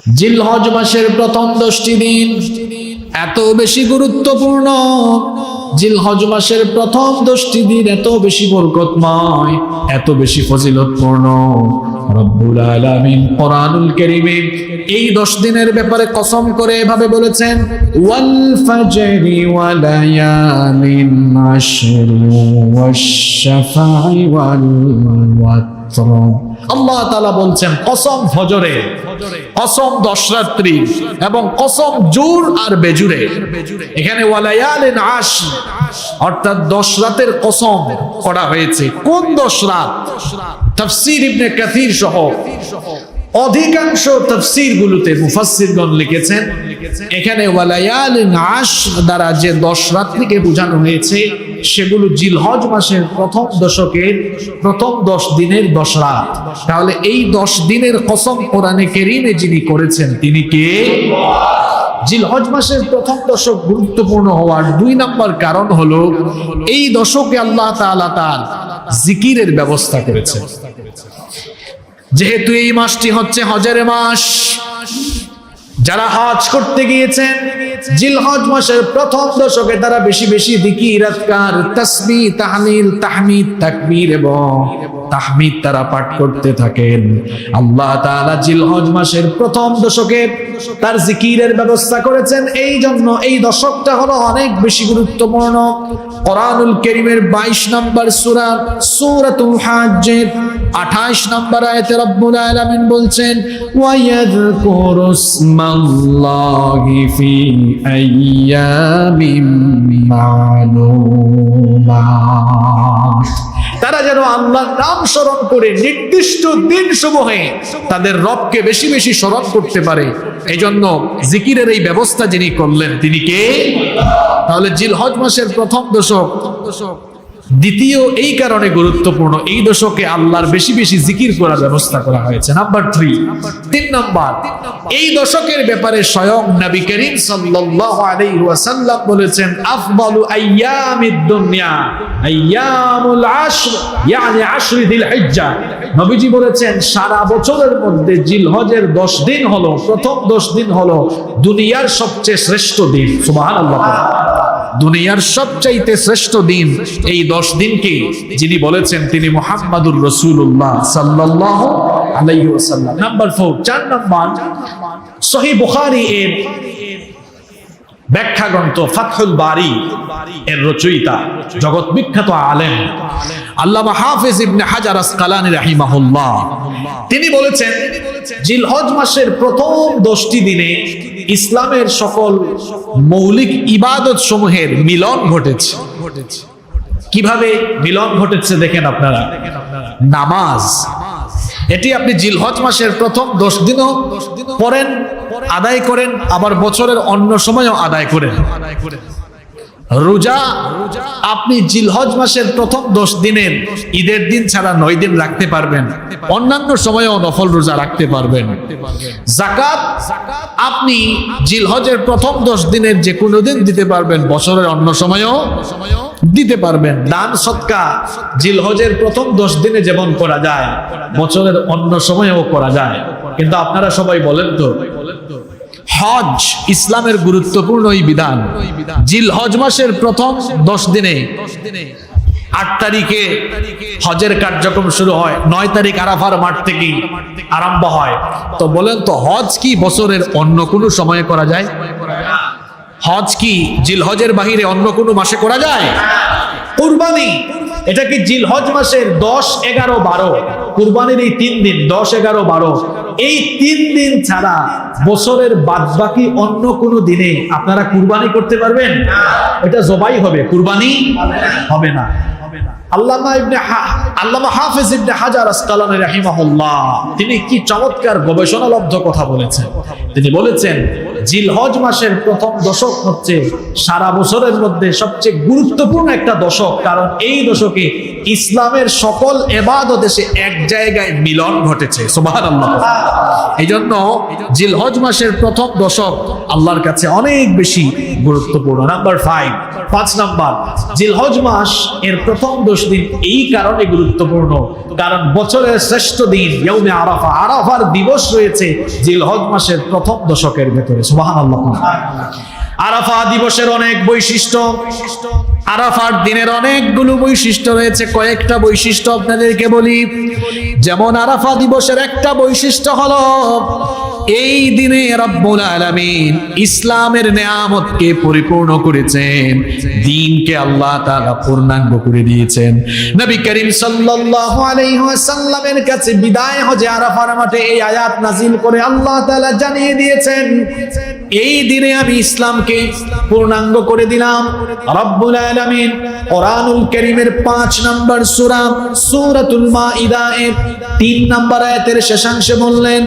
জিলহজ মাসের প্রথম 10টি দিন এত বেশি গুরুত্বপূর্ণ। জিলহজ মাসের প্রথম 10টি দিন এত বেশি বরকতময়, এত বেশি ফজিলতপূর্ণ। রব্বুল আলামিন কোরআনুল কারীমে এই 10 দিনের ব্যাপারে কসম করে এভাবে বলেছেন, ওয়াল ফাজরি ওয়া লায়ালিন আশর ওয়াশ শাফা'i ওয়াল ওয়াতর। আল্লাহ তাআলা বলছেন কসম ফজরে, কসম 10 রাত্রি এবং কসম জোর আর বেজুরে। এখানে ওয়ালায়ালিন আশর অর্থাৎ 10 রাতের কসম করা হয়েছে। কোন 10 রাত? তাফসীর ইবনে কাসির সহ অধিকাংশ তাফসীরগুলোতে মুফাসসিরগণ লিখেছেন এখানে ওয়ালায়ালিন আশর দ্বারা যে 10 রাত্রিকে বোঝানো হয়েছে সেগুলো জিলহজ মাসের প্রথম দশকের প্রথম 10 দিনের 10 রাত। তাহলে এই 10 দিনের কসম কোরআনে কারীমে যিনি করেছেন তিনি কে? জিলহজ মাসের প্রথম দশক গুরুত্বপূর্ণ হওয়ার 2 নম্বর কারণ হলো এই দশকে আল্লাহ তাআলা তার জিকিরের ব্যবস্থা করেছেন। যেহেতু এই মাসটি হচ্ছে হজের মাস, যারা হজ করতে গিয়েছেন জিলহজ মাসের প্রথম দশকে তারা বেশি বেশি জিকির, আজকার, তাসবিহ, তাহলিল, তাহমিদ, তাকবীর এবং তাহমিদ তারা পাঠ করতে থাকেন। আল্লাহ তাআলা জিলহজ মাসের প্রথম দশকে তার জিকিরের ব্যবস্থা করেছেন। এই জন্য এই দশকটা হলো অনেক বেশি গুরুত্বপূর্ণ। কোরআনুল কারীমের 22 নম্বর সূরা সূরাতুল হজ্জের 28 নম্বর আয়াতে রব্বুল আলামিন বলছেন, ওয়ায়াযকুরুসমাল্লাহি ফি আইয়ামিম মা'লুমাত। তারা যেন আল্লাহর নাম স্মরণ করে নির্দিষ্ট দিন সমূহে তাদের রবকে বেশি বেশি স্মরণ করতে পারে। এই জন্য জিকিরের এই ব্যবস্থা যিনি করলেন তিনি কে? তাহলে জিলহজ মাসের প্রথম দশক দ্বিতীয় এই কারণে গুরুত্বপূর্ণ, এই দশকে আল্লাহর বেশি বেশি জিকির করার ব্যবস্থা করা হয়েছে। নাম্বার 3 নম্বর, এই দশকের ব্যাপারে স্বয়ং নবী করিম সাল্লাল্লাহু আলাইহি ওয়াসাল্লাম বলেছেন, আফদালু আইয়ামিদ দুনিয়া আইয়ামুল আশর, মানে 10 জিলহিজ্জা। নবীজি বলেছেন সারা বছরের মধ্যে জিলহজের 10 দিন হলো, প্রথম 10 দিন হলো দুনিয়ার সবচেয়ে শ্রেষ্ঠ দিন। সুবহানাল্লাহ। দুনিয়ার সবচাইতে শ্রেষ্ঠ দিন এই 10 দিনকে যিনি বলেছেন তিনি মুহাম্মাদুর রাসূলুল্লাহ সাল্লাল্লাহু আলাইহি ওয়াসাল্লাম। নাম্বার 4 নম্বর, সহিহ বুখারী এর ব্যাখ্যা গ্রন্থ ফাতহুল বারী এর রচয়িতা জগৎ বিখ্যাত আলেম আল্লামা হাফেজ ইবনে হাজার আসকালানী রাহিমাহুল্লাহ তিনি বলেছেন জিলহজ মাসের প্রথম 10টি দিনে ইসলামের সকল মৌলিক ইবাদত সমূহের মিলন ঘটেছে। কিভাবে মিলন ঘটেছে দেখেন আপনারা। নামাজ, এটি আপনি জিলহজ মাসের প্রথম 10 দিনও পড়েন, আদায় করেন, আবার বছরের অন্য সময়ও আদায় করেন। রোজা আপনি জিলহজ মাসের প্রথম 10 দিনের ঈদের দিন ছাড়া 9 দিন রাখতে পারবেন, অন্যান্য সময়েও নফল রোজা রাখতে পারবেন। যাকাত আপনি জিলহজের প্রথম 10 দিনের যে কোনো দিন দিতে পারবেন, বছরের অন্য সময়েও দিতে পারবেন। দান সদকা জিলহজের প্রথম 10 দিনে যেমন করা যায়, বছরের অন্য সময়েও করা যায়। কিন্তু আপনারা সবাই বলেন তো, হজ ইসলামের গুরুত্বপূর্ণ এই বিধান জিলহজ মাসের প্রথম 10 দিনে 8 তারিখে হজের কার্যক্রম শুরু হয়, 9 তারিখ আরাফার মাঠ থেকে আরম্ভ হয়। তো বলেন তো, হজ কি বছরের অন্য কোনো সময়ে করা যায়? হজ কি জিলহজের বাহিরে অন্য কোনো মাসে করা যায়? কুরবানি, এটা কি জিলহজ মাসের 10, 11, 12 কুরবানির এই 3 দিন 10, 11, 12 এই 3 দিন ছাড়া বছরের বাদবাকি অন্য কোনো দিনে আপনারা কুরবানি করতে পারবেন? এটা জবাই হবে, কুরবানি হবে না। আল্লামা হাফেজ ইবনে হাজার আসকালানী রাহিমাহুল্লাহ তিনি কি চমৎকার গবেষণালব্ধ কথা বলেছেন। তিনি বলেছেন জিলহজ মাসের প্রথম দশক হচ্ছে সারা বছরের মধ্যে সবচেয়ে গুরুত্বপূর্ণ একটা দশক, কারণ এই দশকে ইসলামের সকল ইবাদত এসে এক জায়গায় মিলন ঘটেছে। সুবহানাল্লাহ। এই জন্য জিলহজ মাসের প্রথম দশক আল্লাহর কাছে অনেক বেশি গুরুত্বপূর্ণ। নাম্বার 5 নাম্বার, জিলহজ মাস এর প্রথম 10 দিন এই কারণে গুরুত্বপূর্ণ কারণ বছরের শ্রেষ্ঠ দিন ইয়াউমে আরাফা, আরাফার দিবস রয়েছে জিলহজ মাসের প্রথম দশকের ভেতরে। সুবহানাল্লাহ। আরাফা দিবসের অনেক বৈশিষ্ট্য, আরাফার দিনের অনেকগুলো বৈশিষ্ট্য রয়েছে। কয়েকটা বৈশিষ্ট্য আপনাদেরকে বলি। যেমন আরাফা দিবসের একটা বৈশিষ্ট্য হলো এই দিনে রব্বুল আলামিন ইসলামের নেয়ামতকে পরিপূর্ণ করেছেন, দ্বীনকে আল্লাহ তাআলা পূর্ণাঙ্গ করে দিয়েছেন। নবী করিম সাল্লাল্লাহু আলাইহি ওয়াসাল্লামের কাছে বিদায় হজে আরাফার মাঠে এই আয়াত নাযিল করে আল্লাহ তাআলা জানিয়ে দিয়েছেন, এই দিনে আমি ইসলামকে পূর্ণাঙ্গ করে দিলাম। রব্বুল আলামিন কোরআনুল কারীমের 5 নম্বর সূরা সূরাতুল মাইদা এর 3 নম্বর আয়াতের শেষাংশে বললেন,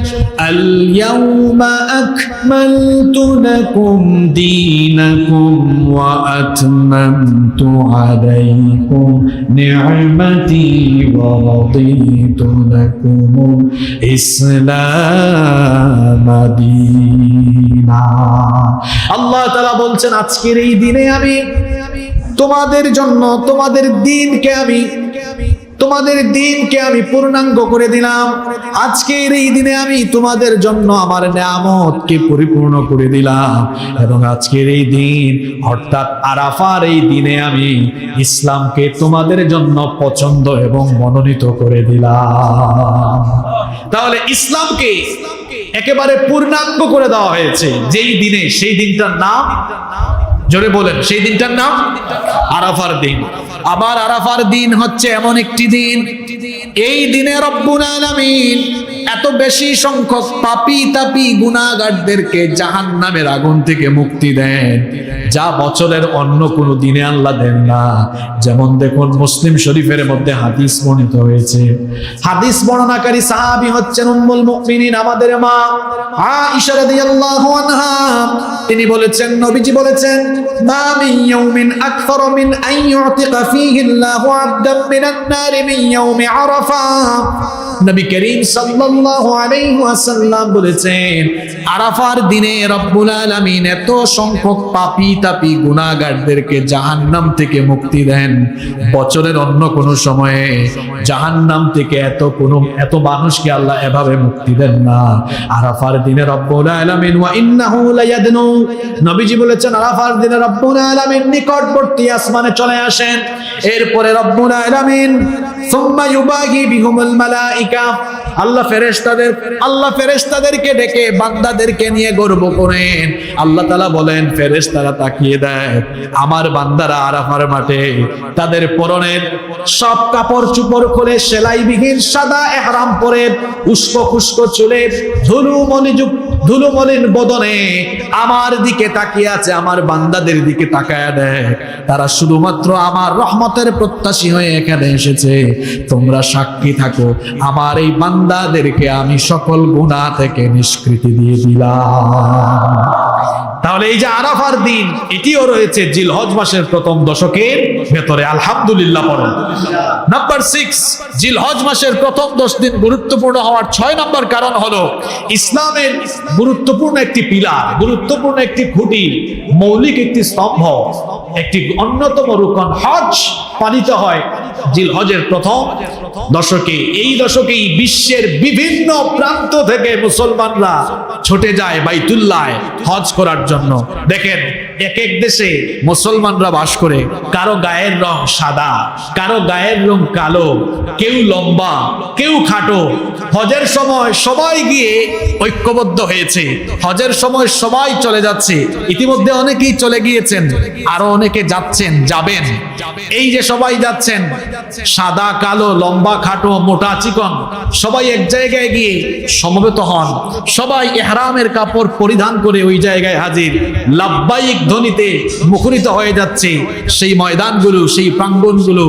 আল ইয়াউমা আকমালতু লাকুম দীনাকুম ওয়া আতমামতু আলাইকুম নি'মাতি ওয়া রাদিতু লাকুমুল ইসলাম দীনা। আল্লাহ তাআলা বলছেন, আজকের এই দিনে আমি তোমাদের জন্য তোমাদের দ্বীনকে আমি পূর্ণাঙ্গ করে দিলাম। আজকের এই দিনে আমি তোমাদের জন্য আমার নিয়ামতকে পরিপূর্ণ করে দিলাম, এবং আজকের এই দিন অর্থাৎ আরাফার এই দিনে আমি ইসলামকে তোমাদের জন্য পছন্দ এবং মনোনীত করে দিলাম। তাহলে ইসলামকে একেবারে পূর্ণাঙ্গ করে দেওয়া হয়েছে যেই দিনে, সেই দিনটার নাম জোরে বলেন, সেই দিনটার নাম আরাফার দিন। আবার আরাফার দিন হচ্ছে এমন একটি দিন, এই দিনে রব্বুল আলামিন এত বেশি সংখ্যক পাপী তাপী গুনাহগারদেরকে জাহান্নামের আগুন থেকে মুক্তি দেন যা বছরের অন্য কোনো দিনে আল্লাহ দেন না। যেমন দেখুন মুসলিম শরীফের মধ্যে হাদিস বর্ণিত হয়েছে, হাদিস বর্ণনাকারী সাহাবী হচ্ছেন উম্মুল মুমিনিন আমাদের মা আয়েশা রাদিয়াল্লাহু আনহা। তিনি বলেছেন, নবীজি বলেছেন, মা মিন ইয়াউমিন আকসার মিন আন ইউতিকা ফীহি আল্লাহু আবদান মিনান নার মিন ইয়াউমি আরাফা। নবী করিম সাল্লাল্লাহু আলাইহি ওয়াসাল্লাম বলেছেন, আরাফার দিনে রব্বুল আলামিন এত সংখ্যক পাপী তাপী গুনাহগারদেরকে জাহান্নাম থেকে মুক্তি দেন, বছরের অন্য কোনো সময়ে জাহান্নাম থেকে এত মানুষকে আল্লাহ এভাবে মুক্তি দেন না। আরাফার দিনে রব্বুল আলামিন ওয়া ইন্নাহু লায়াদনু, নবীজি বলেছেন আরাফার দিনে রব্বুল আলামিন নিকটবর্তী আসমানে চলে আসেন। এরপরে রব্বুল আলামিন সুম্মা ইউবাহি বিহুমুল মালাইকা, আল্লাহ ফেরেশতাদেরকে ডেকে বান্দাদেরকে নিয়ে গর্ব করেন। আল্লাহ তাআলা বলেন, ফেরেশতারা তাকিয়ে দেয়, আমার বান্দারা আরাফার মাঠে তাদের পরনের সব কাপড় চোপড় খুলে সেলাইবিহীন সাদা ইহরাম পরে উস্কো খুস্কো চুলে ধুলোমলিন বদনে আমার দিকে তাকিয়ে আছে, আমার বান্দাদের দিকে তাকায়া দেয়। তারা শুধুমাত্র আমার রহমতের প্রত্যাশী হয়ে এখানে এসেছে। তোমরা সাক্ষী থাকো, আমার এই বান্দাদেরকে আমি সকল গুনাহ থেকে নিষ্কৃতি দিয়ে দিলাম। তাহলে এই যে আরাফার দিন, এটিও রয়েছে জিলহজ মাসের প্রথম দশকের ভেতরে। আলহামদুলিল্লাহ পড়ুন। নাম্বার 6, জিলহজ মাসের প্রথম 10 দিন গুরুত্বপূর্ণ হওয়ার 6 নম্বর কারণ হলো ইসলামের গুরুত্বপূর্ণ একটি পিলার, গুরুত্বপূর্ণ একটি খুঁটি, মৌলিক একটি স্তম্ভ, একটি অন্যতম রুকন হজ পালিত হয় জিলহজের প্রথম দশকে। এই দশকেই বিশ্বের বিভিন্ন প্রান্ত থেকে মুসলমানরা ছুটে যায় বাইতুল্লাহ হজ করার জন্য। দেখেন এক এক দেশে মুসলমানরা বাস করে, কারো গায়ের রং সাদা, কারো গায়ের রং কালো, কেউ লম্বা, কেউ খাটো। হজের সময় সবাই গিয়ে ঐক্যবদ্ধ হয়েছে, হজের সময় সবাই চলে যাচ্ছে। ইতিমধ্যে অনেকেই চলে গিয়েছেন, আরো অনেকে যাচ্ছেন, যাবেন। এই যে সবাই যাচ্ছেন, সাদা কালো লম্বা খাটো মোটা চিকন সবাই এক জায়গায় গিয়ে সমবেত হন। সবাই ইহরামের কাপড় পরিধান করে ওই জায়গায় হাজির, লাব্বাইক জয়ধ্বনিতে মুখরিত হয়ে যাচ্ছে, সেই ময়দানগুলো, সেই প্রাঙ্গণগুলো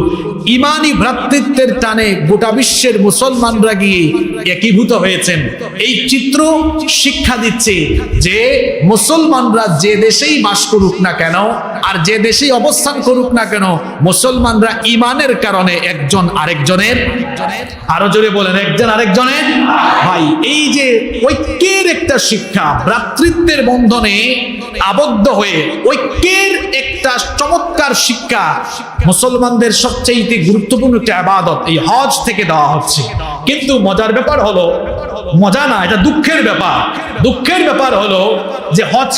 ইমানি ভ্রাতৃত্বের টানে গোটা বিশ্বের মুসলমানরা গিয়ে একীভূত হয়েছেন। এই চিত্র শিক্ষা দিচ্ছে যে মুসলমানরা যে দেশেই বাস করুক না কেন, আর যে দেশেই অবস্থান করুক না কেন, মুসলমানরা ইমানের কারণে একজন আরেকজনের, আরো জোরে বলেন, একজন আরেকজনের ভাই। এই যে ঐক্যের একটা শিক্ষা, ভ্রাতৃত্বের বন্ধনে আবদ্ধ হয়ে ঐক্যের একটা চমৎকার শিক্ষা মুসলমানদের সবচেয়ে গুরুত্বপূর্ণ একটা ইবাদত এই হজ থেকে দেওয়া হচ্ছে। কিন্তু মজার ব্যাপার হলো, মজা না, এটা দুঃখের ব্যাপার। দুঃখের ব্যাপার হলো যে হজ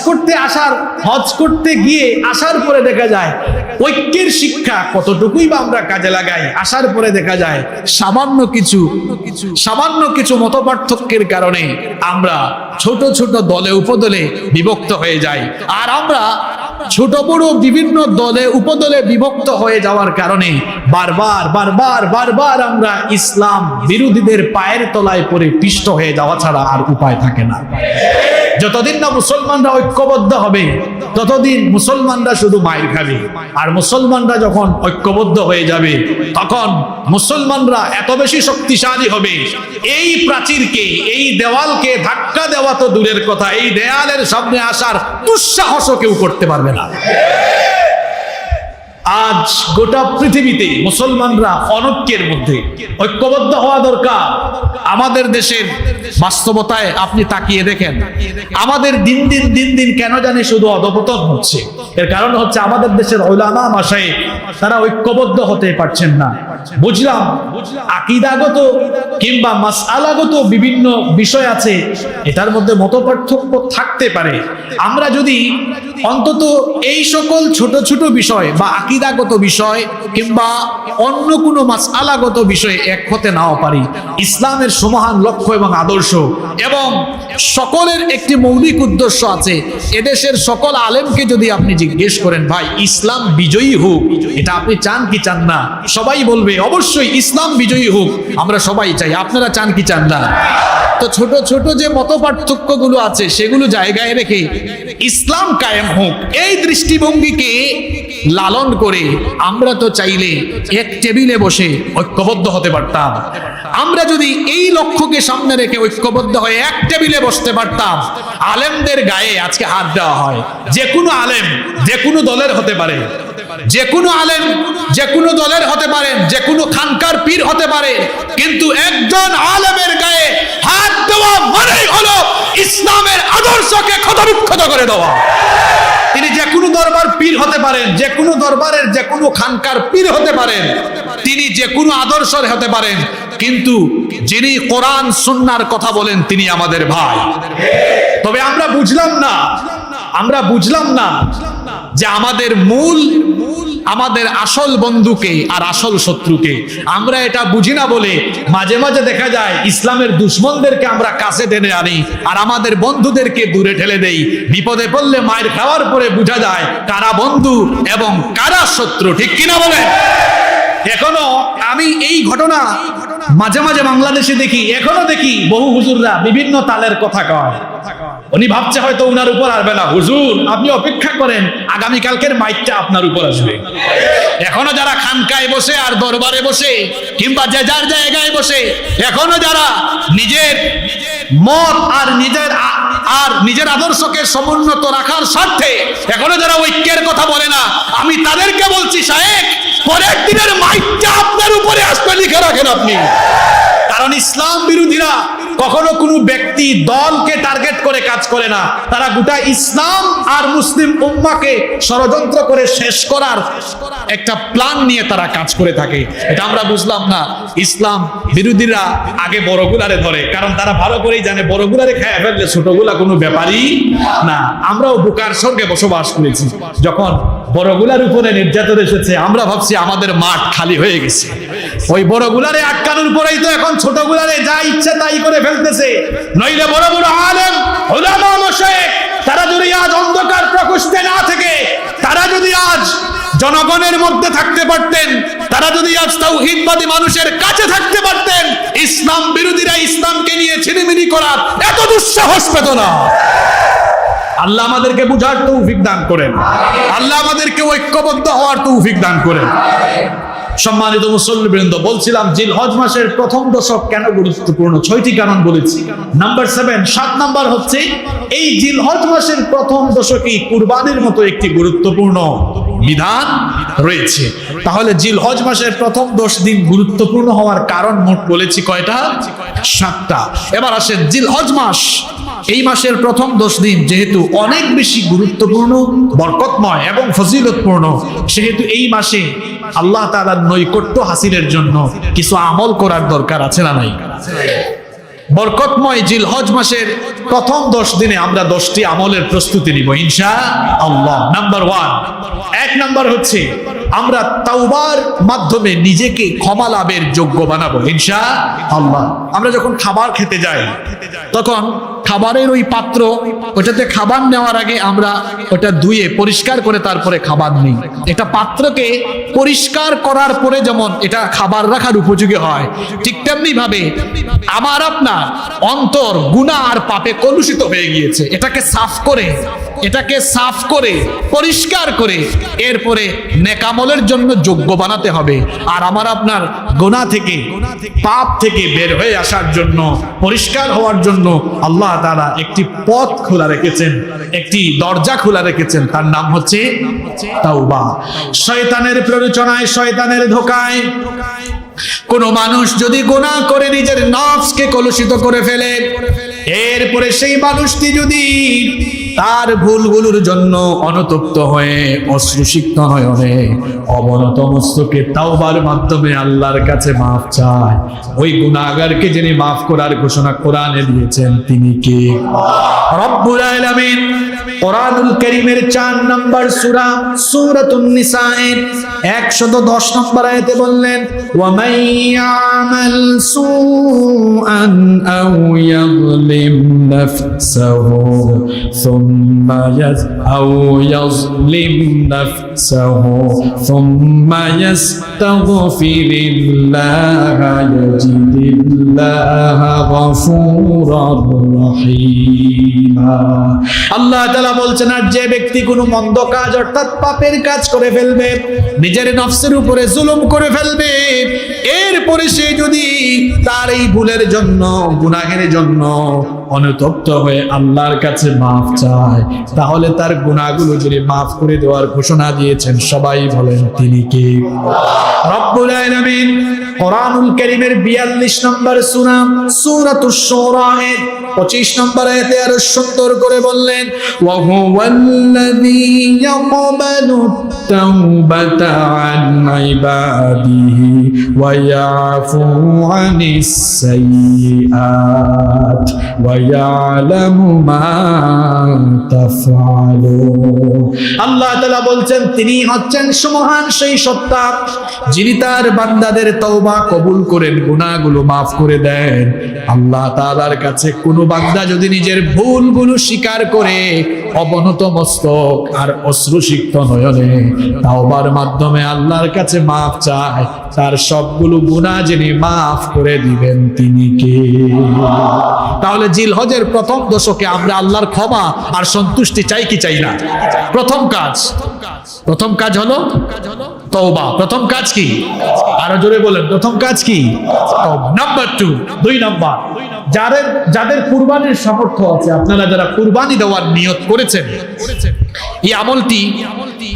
করতে গিয়ে আসার পরে দেখা যায় ঐক্যের শিক্ষা কতটুকুই বা আমরা কাজে লাগাই, আসার পরে দেখা যায় সামান্য কিছু মতপার্থক্যের কারণে আমরা ছোট ছোট দলে উপদলে বিভক্ত হয়ে যাই। আর আমরা ছোট বড় বিভিন্ন দলে উপদলে বিভক্ত হয়ে যাওয়ার কারণে বারবার আমরা ইসলাম বিরোধীদের পায়ের তলায় পড়ে পিষ্ট হয়ে যাওয়া ছাড়া আর উপায় থাকে না। যতদিন না মুসলমানরা ঐক্যবদ্ধ হবে ততদিন মুসলমানরা শুধু মাইর খাবে। আর মুসলমানরা যখন ঐক্যবদ্ধ হয়ে যাবে তখন মুসলমানরা এত বেশি শক্তিশালী হবে, এই প্রাচীরকে, এই দেওয়ালকে ধাক্কা দেওয়া তো দূরের কথা, এই দেয়ালের সামনে আসার দুঃসাহসও কেউ করতে পারবে না। আজ গোটা পৃথিবীতে মুসলমানরা অনৈক্যের মধ্যে, ঐক্যবদ্ধ হওয়া দরকার। আমাদের দেশের বাস্তবতায় আপনি তাকিয়ে দেখেন, আমাদের দিন দিন কেন জানি শুধু অধঃপতন হচ্ছে। এর কারণ হচ্ছে আমাদের দেশের উলামা মাশায়েখ তারা ঐক্যবদ্ধ হতে পারছেন না। বুঝলাম আকীদাগত কিংবা মাসআলাগত বিভিন্ন বিষয় আছে, এটার মধ্যে মতপার্থক্য থাকতে পারে। আমরা যদি অন্তত এই সকল ছোট ছোট বিষয় বা আকীদাগত বিষয় কিংবা অন্য কোনো মাসআলাগত বিষয়ে এক হতে নাও পারি, ইসলামের সমাহান লক্ষ্য এবং আদর্শ এবং সকলের একটি মৌলিক উদ্দেশ্য আছে। এদেশের সকল আলেমকে যদি আপনি জিজ্ঞেস করেন, ভাই ইসলাম বিজয়ী হোক, এটা আপনি চান কি চান না? সবাই বলবে অবশ্যই ইসলাম বিজয়ী হোক, আমরা সবাই চাই। আপনারা চান কি চান না? তো ছোট ছোট যে মত পার্থক্যগুলো আছে সেগুলো জায়গায় রেখে ইসলাম কায়েম হোক, এই দৃষ্টিভঙ্গিকে লালন করে আমরা তো চাইলে এক টেবিলে বসে ঐক্যবদ্ধ হতে পারতাম। আমরা যদি এই লক্ষ্যকে সামনে রেখে ঐক্যবদ্ধ হয়ে এক টেবিলে বসতে পারতাম, আলেমদের গায়ে আজকে হাত দেওয়া হয়। যে কোনো আলেম যে কোনো দলের হতে পারে, যে কোনো আলেম যে কোনো দলের হতে পারেন, যে কোনো খানকার পীর হতে পারে, কিন্তু একজন আলেমের গায়ে হাত দেওয়া মানেই হলো ইসলামের আদর্শকে ক্ষতবিক্ষত করে দেওয়া। তিনি যে কোনো দরবার পীর হতে পারেন, যে কোনো দরবারের যে কোনো খানকার পীর হতে পারেন, তিনি যে কোনো আদর্শের হতে পারেন, কিন্তু যিনি কোরআন সুন্নাহর কথা বলেন তিনি আমাদের ভাই। তবে আমরা বুঝলাম না যে আমাদের আসল বন্ধুকে আর আসল শত্রুকে আমরা এটা বুঝি না বলে মাঝে মাঝে দেখা যায় ইসলামের দুশ্মনদেরকে আমরা কাছে টেনে আনি আর আমাদের বন্ধুদেরকে দূরে ঠেলে দেই। বিপদে পড়লে মায়ের খাওয়ার পরে বোঝা যায় কারা বন্ধু এবং কারা শত্রু, ঠিক কিনা বলেন? এখনো আমি এই ঘটনা মাঝে মাঝে বাংলাদেশে দেখি, এখনো দেখি বহু হুজুররা বিভিন্ন তালের কথা কয়। উনি ভাবছে হয়তো উনার উপর আসবে না। হুজুর আপনি অপেক্ষা করেন, আগামীকালকের মাইকটা আপনার উপর আসবে। এখনো যারা খানকায় বসে আর দরবারে বসে কিংবা যে যার জায়গায় বসে, এখনো যারা নিজের মত আর নিজের আদর্শকে সমুন্নত রাখার স্বার্থে এখনো যারা ঐক্যের কথা বলে না, আমি তাদেরকে বলছি, সাহেব পরের দিনের মাইকটা আপনার উপরে আসবে, লিখে রাখেন আপনি। কারণ ইসলাম বিরোধীরা কখনো কোনো ব্যক্তি দলকে টার্গেট করে কাজ করে না, তারা গোটা ইসলাম আর মুসলিম উম্মাহকে ষড়যন্ত্র করে শেষ করার একটা প্ল্যান নিয়ে তারা কাজ করে থাকে। এটা আমরা বুঝলাম না। ইসলাম বিরোধীরা আগে বড়গুলারে ধরে, কারণ তারা ভালো করেই জানে বড়গুলারে খেয়ে ফেললে ছোটগুলা কোনো ব্যাপারই না। আমরাও বুকার স্বর্গে বসবাস করেছি, যখন বড়গুলার উপরে নির্যাতন এসেছে আমরা ভাবছি আমাদের মাঠ খালি হয়ে গেছে। ওই বড়গুলারে আটকানোর পরেই তো এখন ছোটগুলারে যা ইচ্ছা তাই করে ফেলতেছে। নইলে বড় বড় আলেম উলামা মাশায়েখ তারা যদি আজ অন্ধকার প্রকোষ্ঠে না থেকে, তারা যদি আজ জনগণের মধ্যে থাকতে পারতেন, তারা যদি আজ তাওহীদবাদী মানুষের কাছে থাকতে পারতেন, ইসলাম বিরোধীরা ইসলামকে নিয়ে ছিনিমিনি করার এত দুঃসাহস পেত না। আল্লাহ আমাদেরকে বুঝার তৌফিক দান করেন, আল্লাহ আমাদেরকে ঐক্যবদ্ধ হওয়ার তৌফিক দান করেন। সম্মানিত মুসল্লিবৃন্দ, বলছিলাম জিলহজ মাসের প্রথম দশক কেন গুরুত্বপূর্ণ, 6টি কারণ বলেছি। নাম্বার 7, 7 নাম্বার হচ্ছে এই জিলহজ মাসের প্রথম দশকে কুরবানির মতো একটি গুরুত্বপূর্ণ বিধান রয়েছে। তাহলে জিলহজ মাসের প্রথম 10 দিন গুরুত্বপূর্ণ হওয়ার কারণ মোট বলেছি কয়টা? 7টা। এবার আসেন জিলহজ মাস, এই মাসের প্রথম 10 দিন যেহেতু অনেক বেশি গুরুত্বপূর্ণ, বরকতময় এবং ফজিলতপূর্ণ, সেহেতু এই মাসে আল্লাহ তাআলার নৈকট্য হাসিলের জন্য কিছু আমল করার দরকার আছে না নাই? বরকতময় জিলহজ মাসের প্রথম 10 দিনে আমরা 10টি আমলের প্রস্তুতি নিব ইনশাআল্লাহ। নাম্বার 1 নাম্বার হচ্ছে আমরা তাওবার মাধ্যমে নিজেকে ক্ষমা লাভের যোগ্য বানাবো ইনশাআল্লাহ। আমরা যখন খাবার খেতে যাই তখন খাবারের ওই পাত্র, ওটাতে খাবার নেওয়ার আগে আমরা ওটা ধুয়ে পরিষ্কার করে তারপরে খাবার নিই। একটা পাত্রকে পরিষ্কার করার পরে যেমন এটা খাবার রাখার উপযোগী হয়, ঠিক তেমনি ভাবে আমার আপনার অন্তর গুনাহ আর পাপে কলুষিত হয়ে গিয়েছে, এটাকে সাফ করে পরিষ্কার করে এরপরে নেকামলের জন্য যোগ্য বানাতে হবে। আর আমার আপনার গুনাহ থেকে, পাপ থেকে বের হয়ে আসার জন্য, পরিষ্কার হওয়ার জন্য আল্লাহ তাআলা একটি পথ খোলা রেখেছেন, একটি দরজা খোলা রেখেছেন, তার নাম হচ্ছে তাওবা। শয়তানের প্ররোচনায়, শয়তানের ধোঁকায় কোন মানুষ যদি গুনাহ করে নিজের নফসকে কলুষিত করে ফেলে, এরপরে সেই মানুষটি যদি তার ভুলগুলোর জন্য অনুতপ্ত হয়ে অশ্রুসিক্ত নয়নে অবনত মস্তকে তাওবার মাধ্যমে আল্লাহর কাছে মাফ চায়, ওই গুনাহগারকে যিনি মাফ করার ঘোষণা কোরআনে দিয়েছেন তিনি কে? রব্বুল আলামিন কোরআনুল কারীমের 4 নম্বর সূরা সূরাতুন নিসা এর 110 নম্বর আয়াতে বললেন, ওয়া মান ইয়ামাল সুআন আও ইয়াযলিম নাফসাহু সুম্মা ইয়াযলিম নাফসাহু সুম্মা ইয়াস্তাগফিরিল্লাহা ইয়াজিদিল্লাহা গফুরার রহিমা। আল্লাহ তাআলা বলছেন, আর যে ব্যক্তি কোনো মন্দ কাজ অর্থাৎ পাপের কাজ করে ফেলবে, নিজের নফসের উপরে জুলুম করে ফেলবে, এরপরে সে যদি তার এই ভুলের জন্য, গুনাহের জন্য অনুতপ্ত হয়ে আল্লাহর কাছে মাফ চায়, তাহলে তার গুনাহগুলো যিনি মাফ করে দেওয়ার ঘোষণা দিয়েছেন, সবাই বলেন তিনি কে? রব্বুল আলামিন কোরআনুল কারীমের 42 নম্বর সূরা সূরাতুশ শুরা এর 25 নম্বর আয়াতে আরো সুন্দর করে বললেন, ওয়া হুয়াল্লাযী ইয়াকবালুত তাওবাতা আন ইবাদিহি ওয়া ইয়াফু আনিস সাইয়্যাত ওয়া ইয়ালামু মা তাফআলুন। আল্লাহ তাআলা বলছেন তিনি হচ্ছেন সুমহান সেই সত্তা যিনি তার বান্দাদের তওবা কবুল করেন, গুনাহগুলো মাফ করে দেন। আল্লাহ তাআলার কাছে কোনো বান্দা যদি নিজের ভুলগুলো স্বীকার করে অবনত মস্তক আর অশ্রুসিক্ত নয়নে তাওবার মাধ্যমে আল্লাহর কাছে মাফ চায়, তার সবগুলো গুনাহ যিনি মাফ করে দিবেন তিনি কে? তাহলে জিলহজের প্রথম দশকে আমরা আল্লাহর ক্ষমা আর সন্তুষ্টি চাই কি চাই না? প্রথম কাজ হলো তওবা। প্রথম কাজ কি? আরো জোরে বলেন, প্রথম কাজ কি? নাম্বার 2 নাম্বার, যাদের কুরবানির সামর্থ্য আছে, আপনারা যারা কুরবানি দেওয়ার নিয়ত করেছেন, এই আমলটি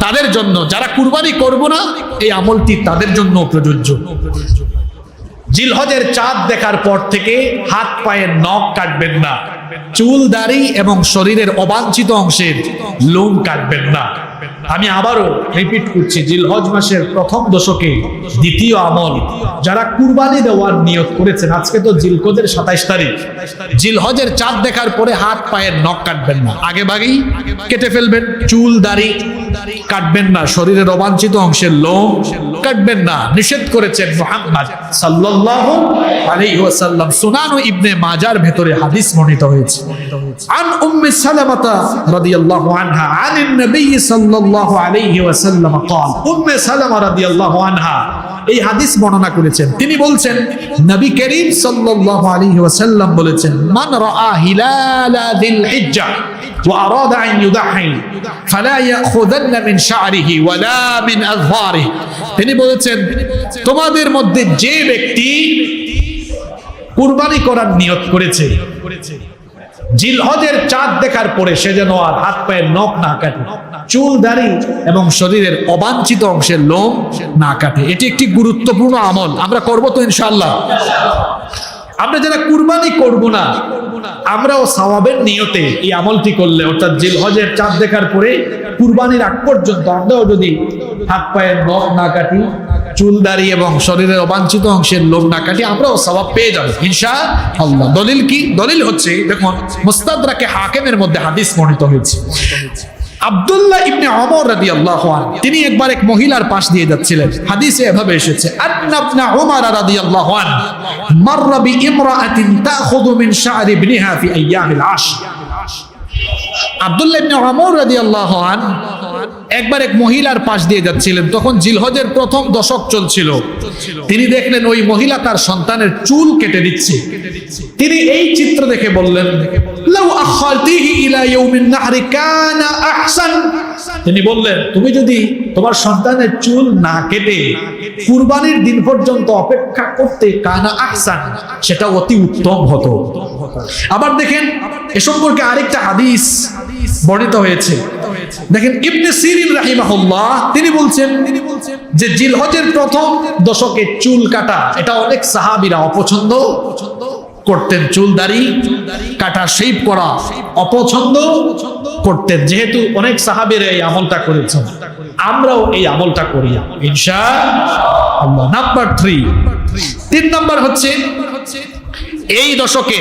তাদের জন্য। যারা কুরবানি করব না, এই আমলটি তাদের জন্য প্রযোজ্য। জিলহজের চাঁদ দেখার পর থেকে হাত পায়ের নখ কাটবেন না, চুল দাড়ি এবং শরীরের অবাঞ্ছিত অংশের লোম কাটবেন না। আমি আবারও রিপিট করছি, জিলহজ মাসের প্রথম দশকে দ্বিতীয় আমল, যারা কুরবানি দেওয়ার নিয়ত করেছেন, আজকে তো জিলহজের 27 তারিখ, জিলহজের চাঁদ দেখার পরে হাত পায়ের নখ কাটবেন না, আগে ভাগেই কেটে ফেলবেন। চুল দাড়ি কাটবেন না, শরীরের অবাঞ্ছিত অংশের লোম কাটবেন না, নিষেধ করেছেন মুহাম্মদ সাল্লাল্লাহু আলাইহি ওয়াসাল্লাম। সুনান ও ইবনে মাজার ভেতরে হাদিস বর্ণিত হয়েছে। আন উম্মে সালামাতা রাদিয়াল্লাহু আনহা আনিন নবী সাল্লাল্লাহু আলাইহি ওয়াসাল্লাম قال, উম্মে সালামা রাদিয়াল্লাহু আনহা এই হাদিস বর্ণনা করেছেন। তিনি বলছেন, নবী করিম সাল্লাল্লাহু আলাইহি ওয়াসাল্লাম বলেছেন, মান রাআ হিলালা যিলহিজ্জাহ, وأراد أن يضحي فلا يأخذن من شعره ولا من أظفاره তিনি বলেছেন তোমাদের মধ্যে যে ব্যক্তি কুরবানি করার নিয়ত করেছে জিলহজের চাঁদ দেখার পরে সে যেন আর হাত পায়ের নখ না কাটে, চুল দাড়ি এবং শরীরের অবাঞ্ছিত অংশের লোম না কাটে। এটি একটি গুরুত্বপূর্ণ আমল, আমরা করবো তো ইনশাআল্লাহ। আমরা যারা কুরবানি করব না, আমরাও সওয়াবের নিয়তে এই আমলটি করলে, অর্থাৎ জিলহজের চাঁদ দেখার পরে কুরবানির আগ পর্যন্ত আমরাও যদি হাত পায়ের নখ না কাটি, চুল দাড়ি এবং শরীরের অবাঞ্ছিত অংশের লোম না কাটি, আমরাও সওয়াব পেয়ে যাব ইনশাআল্লাহ। দলিল কি? দলিল হচ্ছে, দেখুন মুস্তাদরাকে হাকিমের মধ্যে হাদিস বর্ণিত হয়েছে। আব্দুল্লাহ ইবনে ওমর রাদিয়াল্লাহু আনহু তিনি একবার এক মহিলার পাশ দিয়ে যাচ্ছিলেন। হাদিসে এভাবে এসেছে, আন্না ইবনে ওমর রাদিয়াল্লাহু আনহু মাররা বিইমরাআতিন তাখুযু মিন শা'রি ইবনিহা ফি আইয়ামিল আশর। আব্দুল্লাহ ইবনে ওমর রাদিয়াল্লাহু আনহু একবার এক মহিলার পাশ দিয়ে যাচ্ছিলেন, তখন জিলহজের প্রথম দশক চলছিল। তিনি দেখলেন ওই মহিলা তার সন্তানের চুল কেটে দিচ্ছে। তিনি এই চিত্র দেখে বললেন, লাউ আখারতিহি ইলা ইয়াউমিন নাহরি কানা আহসান। তিনি বললেন, তুমি যদি তোমার সন্তানের চুল না কেটে কুরবানির দিন পর্যন্ত অপেক্ষা করতে, কানা আহসান, সেটা অতি উত্তম হতো। আবার দেখেন এ সম্পর্কে আরেকটা হাদিস বর্ণিত হয়েছে। দেখেন ইবনে সিরিন রাহিমাহুল্লাহ তিনি বলছেন যে জিলহজের প্রথম দশকে চুল কাটা এটা অনেক সাহাবীরা অপছন্দ করতেন। চুল দাড়ি কাটা, শেভ করা অপছন্দ করতেন। যেহেতু অনেক সাহাবীরা এই আমলটা করেছেন, আমরাও এই আমলটা করি ইনশাআল্লাহ। নাম্বার 3 নাম্বার হচ্ছে এই দশকে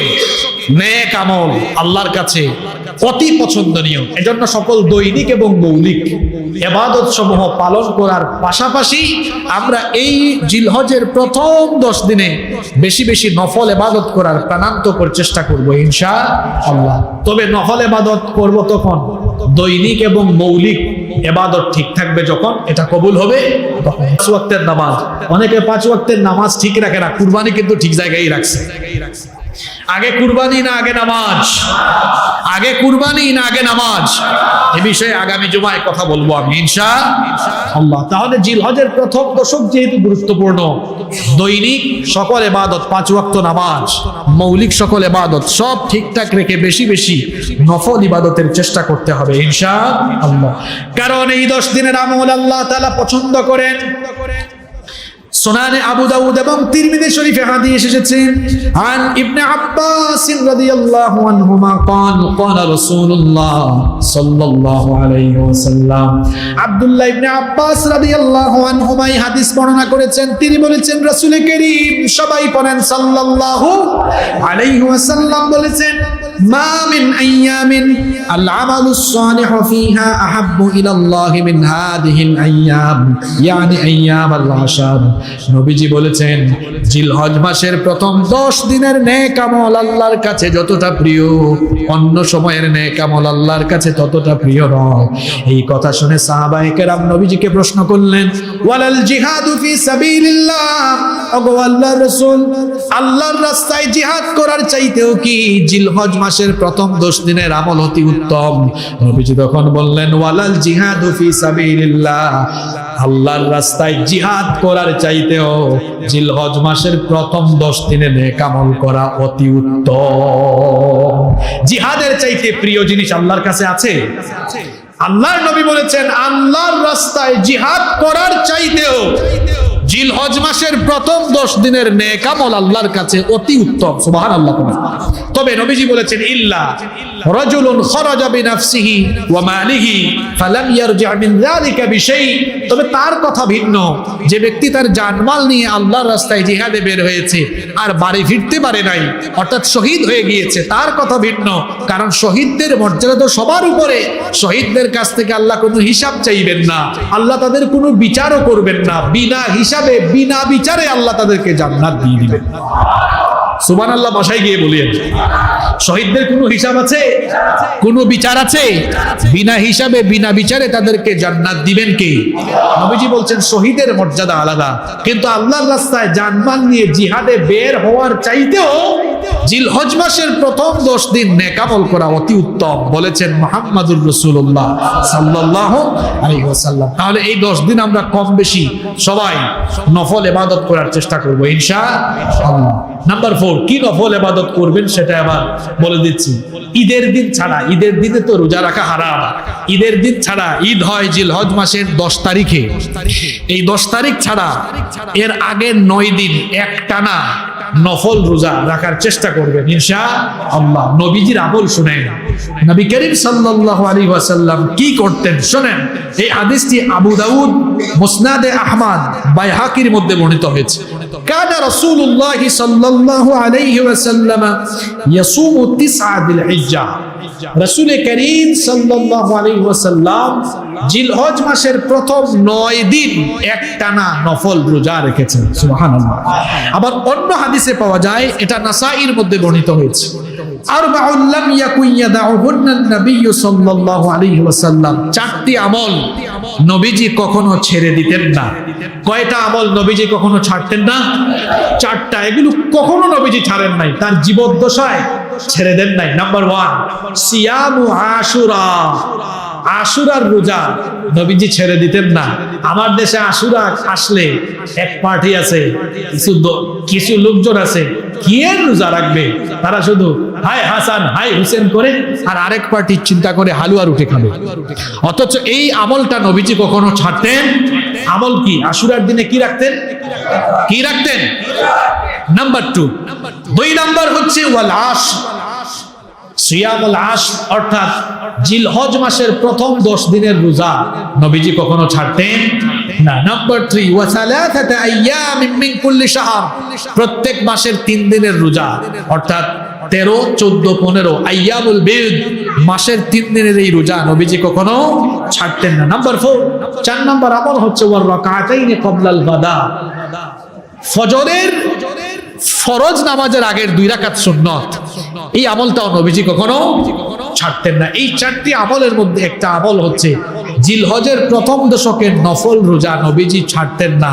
নেক আমল আল্লাহর কাছে অতি পছন্দনীয়। এজন্য সকল দৈনিক এবং মৌলিক ইবাদত সমূহ পালন করার পাশাপাশি আমরা এই জিলহজের প্রথম 10 দিনে বেশি বেশি নফল ইবাদত করার প্রাণান্তকর চেষ্টা করব ইনশাআল্লাহ। তবে নফল ইবাদত করব তখন দৈনিক এবং মৌলিক ইবাদত ঠিক থাকবে যখন, এটা কবুল হবে তখন। 5 ওয়াক্তের নামাজ, অনেকে 5 ওয়াক্তের নামাজ ঠিক রাখে না, কুরবানি কিন্তু ঠিক জায়গায় রাখছে। আগে কুরবানি না আগে নামাজ? আগে কুরবানি না আগে নামাজ? এ বিষয়ে আগামী জুমায় কথা বলবো আমি ইনশাআল্লাহ। তাহলে জিলহজের প্রথম দশক যেহেতু গুরুত্বপূর্ণ, দৈনিক সকল ইবাদত, 5 ওয়াক্ত নামাজ, মৌলিক সকল ইবাদত সব ঠিকঠাক রেখে বেশি বেশি নফল ইবাদতের চেষ্টা করতে হবে ইনশাআল্লাহ। কারণ এই 10 দিনের আমল আল্লাহ তাআলা পছন্দ করেন। সুনানে আবু দাউদ এবং তিরমিজি শরীফে হাদিস এসেছে, আন ইবনে আব্বাস রাদিয়াল্লাহু আনহুমা ক্বালা রাসূলুল্লাহ সাল্লাল্লাহু আলাইহি ওয়াসাল্লাম। আব্দুল্লাহ ইবনে আব্বাস রাদিয়াল্লাহু আনহুমা এই হাদিস বর্ণনা করেছেন। তিনি বলেছেন, রাসূল করিম, সবাই পড়েন সাল্লাল্লাহু আলাইহি ওয়াসাল্লাম বলেছেন, মা মিন আইয়ামিন আল আমালুস সালিহু ফিহা আহাব্বু ইলাল্লাহি মিন হাদিহিল আইয়াম, ইয়ানি আইয়াম আল আশর। নবীজি বলেছেন, জিলহজ মাসের প্রথম 10 দিনের নেক আমল আল্লাহর কাছে যতটা প্রিয়, অন্য সময়ের নেক আমল আল্লাহর কাছে ততটা প্রিয় নয়। এই কথা শুনে সাহাবায়ে কেরাম নবীজিকে প্রশ্ন করলেন, ওয়ালাল জিহাদু ফি সাবিলিল্লাহ, ওগো আল্লাহর রাসূল, আল্লাহর রাস্তায় জিহাদ করার চাইতেও কি জিলহজ মাসের প্রথম 10 দিনের আমল অতি উত্তম? নবীজি তখন বললেন, ওয়ালাল জিহাদু ফি সাবিলিল্লাহ, আল্লাহর রাস্তায় জিহাদ করার চাইতেও জিলহজ মাসের প্রথম 10 দিনে নেক আমল করা অতি উত্তম। জিহাদের চাইতে প্রিয় জিনিস আল্লাহর কাছে আছে? আল্লাহর নবী বলেছেন, আল্লাহর রাস্তায় জিহাদ করার চাইতেও জিলহজ মাসের প্রথম 10 দিনের নেক আমল আল্লাহর কাছে অতি উত্তম। সুবহানাল্লাহ। তবে নবীজি বলেছেন, ইল্লা রাজুলুন খারাজা বিনাফসিহি ওয়া মালিহি ফালাম ইয়ারজি' মিন যালিকা বিশাই। তবে তার কথা ভিন্ন, যে ব্যক্তি তার জানমাল নিয়ে আল্লাহর রাস্তায় জিহাদে বের হয়েছে আর বাড়ি ফিরতে পারে নাই, অর্থাৎ শহীদ হয়ে গিয়েছে, তার কথা ভিন্ন। কারণ শহীদদের মর্যাদা তো সবার উপরে। শহীদদের কাছ থেকে আল্লাহ কোনো হিসাব চাইবেন না, আল্লাহ তাদের কোনো বিচারও করবেন না। বিনা হিসাবে, বিনা বিচারে আল্লাহ তাদেরকে জান্নাত দিয়ে দিবেন। সুবহানাল্লাহ বাসায় গিয়ে বলিয়েন। শহীদদের কোনো হিসাব আছে? কোনো বিচার আছে? বিনা হিসাবে বিনা বিচারে তাদেরকে জান্নাত দিবেন কে? নবীজি বলছেন শহীদের মর্যাদা আলাদা, কিন্তু আল্লাহর রাস্তায় জানমাল নিয়ে জিহাদে বের হওয়ার চাইতেও জিলহজ মাসের প্রথম 10 দিন নেক আমল করা অতি উত্তম, বলেছেন মুহাম্মাদুর রাসূলুল্লাহ সাল্লাল্লাহু আলাইহি ওয়াসাল্লাম। তাহলে এই 10 দিন আমরা কম বেশি সবাই নফল ইবাদত করার চেষ্টা করব ইনশাআল্লাহ। নাম্বার 4, কি নফল ইবাদত করবেন সেটা আবার বলে দিচ্ছি। ঈদের দিন ছাড়া, ঈদের দিনে তো রোজা রাখা হারাম। ঈদের দিন ছাড়া, ঈদ হয় জিলহজ মাসের 10 তারিখে, এই 10 তারিখ ছাড়া এর আগের 9 দিন একটানা নফল রোজা রাখার চেষ্টা করবেন ইনশাআল্লাহ। নবীজির আমল শুনেন, নবী করিম সাল্লাল্লাহু আলাইহি ওয়াসাল্লাম কি করতেন শুনেন। এই হাদিসটি আবু দাউদ, মুসনাদে আহমদ, বাইহাকির মধ্যে বর্ণিত হয়েছে। কানা রাসূলুল্লাহ সাল্লাল্লাহু আলাইহি ওয়াসাল্লাম ইয়াসুমু 9 যিল হিজ্জাহ। রাসূল করিম সাল্লাল্লাহু আলাইহি ওয়াসাল্লাম জিলহজ মাসের প্রথম 9 দিন একটানা নফল রোজা রেখেছেন। সুবহানাল্লাহ। আবার অন্য হাদিসে পাওয়া যায়, এটা নাসাঈর মধ্যে বর্ণিত হয়েছে, আরবাউন লাম ইয়াকুন ইয়াদাউহুন্না নবী সাল্লাল্লাহু আলাইহি ওয়াসাল্লাম। 4টি আমল নবীজি কখনো ছেড়ে দিতেন না। কয়টা আমল নবীজি কখনো ছাড়তেন না? 4টা। এগুলো কখনো নবীজি ছাড়েন নাই, তার জীবদ্দশায় ছেড়ে দেন নাই। নাম্বার 1, সিয়ামু আশুরা। আশুরার রোজা নবীজি ছেড়ে দিতেন না। আমার দেশে আশুরা আসলে এক পার্টি আছে, কিছু লোকজন আছে, কি এর রোজা রাখবে, তারা শুধু হাই হাসান হাই হুসেন করে, আর আরেক পার্টি চিন্তা করে হালুয়া রুটি খাবে। অথচ এই আমলটা নবীজি কখনো ছাড়তেন। আমল কি? আশুরার দিনে কি রাখতেন? কি রাখতেন? নাম্বার 2 নাম্বার হচ্ছে ওয়াল আশর, সিয়ামুল আশর, অর্থাৎ জিলহজ মাসের প্রথম 10 দিনের রোজা নবীজি কখনো ছাড়তেন না। নাম্বার 3 ওয়া সালাসাতা আইয়ামিন মিন কুল্লি শাহর, প্রত্যেক মাসের 3 দিনের রোজা, অর্থাৎ 13, 14, 15 আইয়ামুল বিদ, মাসের 3 দিনের এই রোজা নবীজি কখনো ছাড়তেন না। নাম্বার 4 নাম্বার আমল হচ্ছে ওয়ার রাকাতাইনি ক্বাবলাল গাদা, ফজরের ফরজ নামাজের আগের 2 রাকাত সুন্নাত, এই আমলটাও নবীজি কখনো ছাড়তেন না। এই 4টি আমলের মধ্যে একটা আমল হচ্ছে জিলহজের প্রথম দশকের নফল রোজা নবীজি ছাড়তেন না।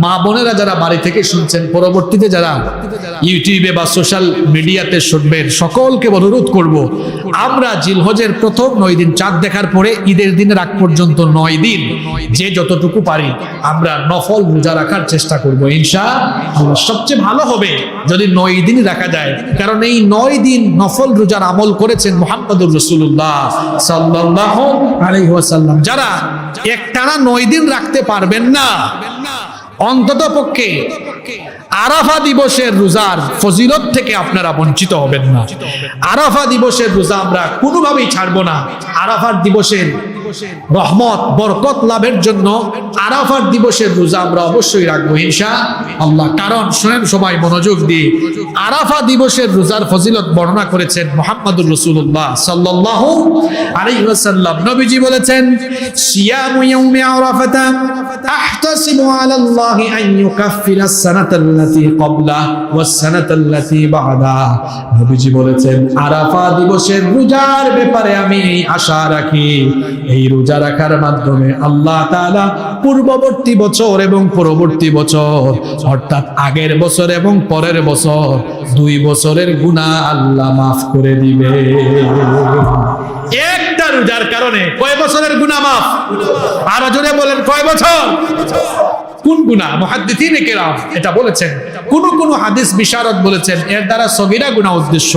মা বোনেরা যারা বাড়ি থেকে শুনছেন, পরবর্তীতে যারা ইউটিউবে বা সোশ্যাল মিডিয়াতে শুনবেন, সকলকে অনুরোধ করব, আমরা জিলহজের প্রথম 9 দিন, চাঁদ দেখার পরে ঈদের দিনের আগ পর্যন্ত 9 দিন যে যতটুকু পারি আমরা নফল রোজা রাখার চেষ্টা করব ইনশাআল্লাহ। সবচেয়ে ভালো হবে যদি 9 দিন রাখা যায়, কারণ এই 9 দিন নফল রোজার আমল করেছেন মুহাম্মদুর রাসূলুল্লাহ সাল্লাল্লাহু আলাইহি ওয়াসাল্লাম। যারা একটানা 9 দিন রাখতে পারবেন না, অন্তত পক্ষে আরাফা দিবসের রোজার ফজিলত থেকে আপনারা বঞ্চিত হবেন না। আরাফা দিবসের রোজা আমরা কোনোভাবেই ছাড়বো না। আরাফার দিবসের রহমত বরকত লাভের জন্য আরাফার দিবসের রোজা আমরা অবশ্যই রাখবো ইনশাআল্লাহ। কারণ শুনেন সবাই মনোযোগ দিয়ে, আরাফা দিবসের রোজার ফজিলত বর্ণনা করেছেন মুহাম্মদুর রাসূলুল্লাহ সাল্লাল্লাহু আলাইহি ওয়াসাল্লাম। নবীজি বলেছেন, সিয়ামু ইয়াউমি আরাফাতা আহতাসিবু আলাল্লাহি আন ইউকাফফিরাস সানাতাল্লাতী ক্বাবলা ওয়াস সানাতাল্লাতী বা'দা। নবীজি বলেছেন, আরাফা দিবসের রোজার ব্যাপারে আমি আশা রাখি, এই রোজা রাখার মাধ্যমে আল্লাহ তাআলা পূর্ববর্তী বছর এবং পরবর্তী বছর, অর্থাৎ আগের বছর এবং পরের বছর, 2 বছরের গুনাহ আল্লাহ মাফ করে দিবে। একটা রোজার কারণে কয় বছরের গুনাহ মাফ? আরো জোরে বলেন, কয় বছর? কোন গুনাহ? মুহাদ্দিসিনে কেরাম এটা বলেছেন। কোন হাদিস বিশারদ বলেছেন এর দ্বারা সগীরা গুনাহ উদ্দেশ্য।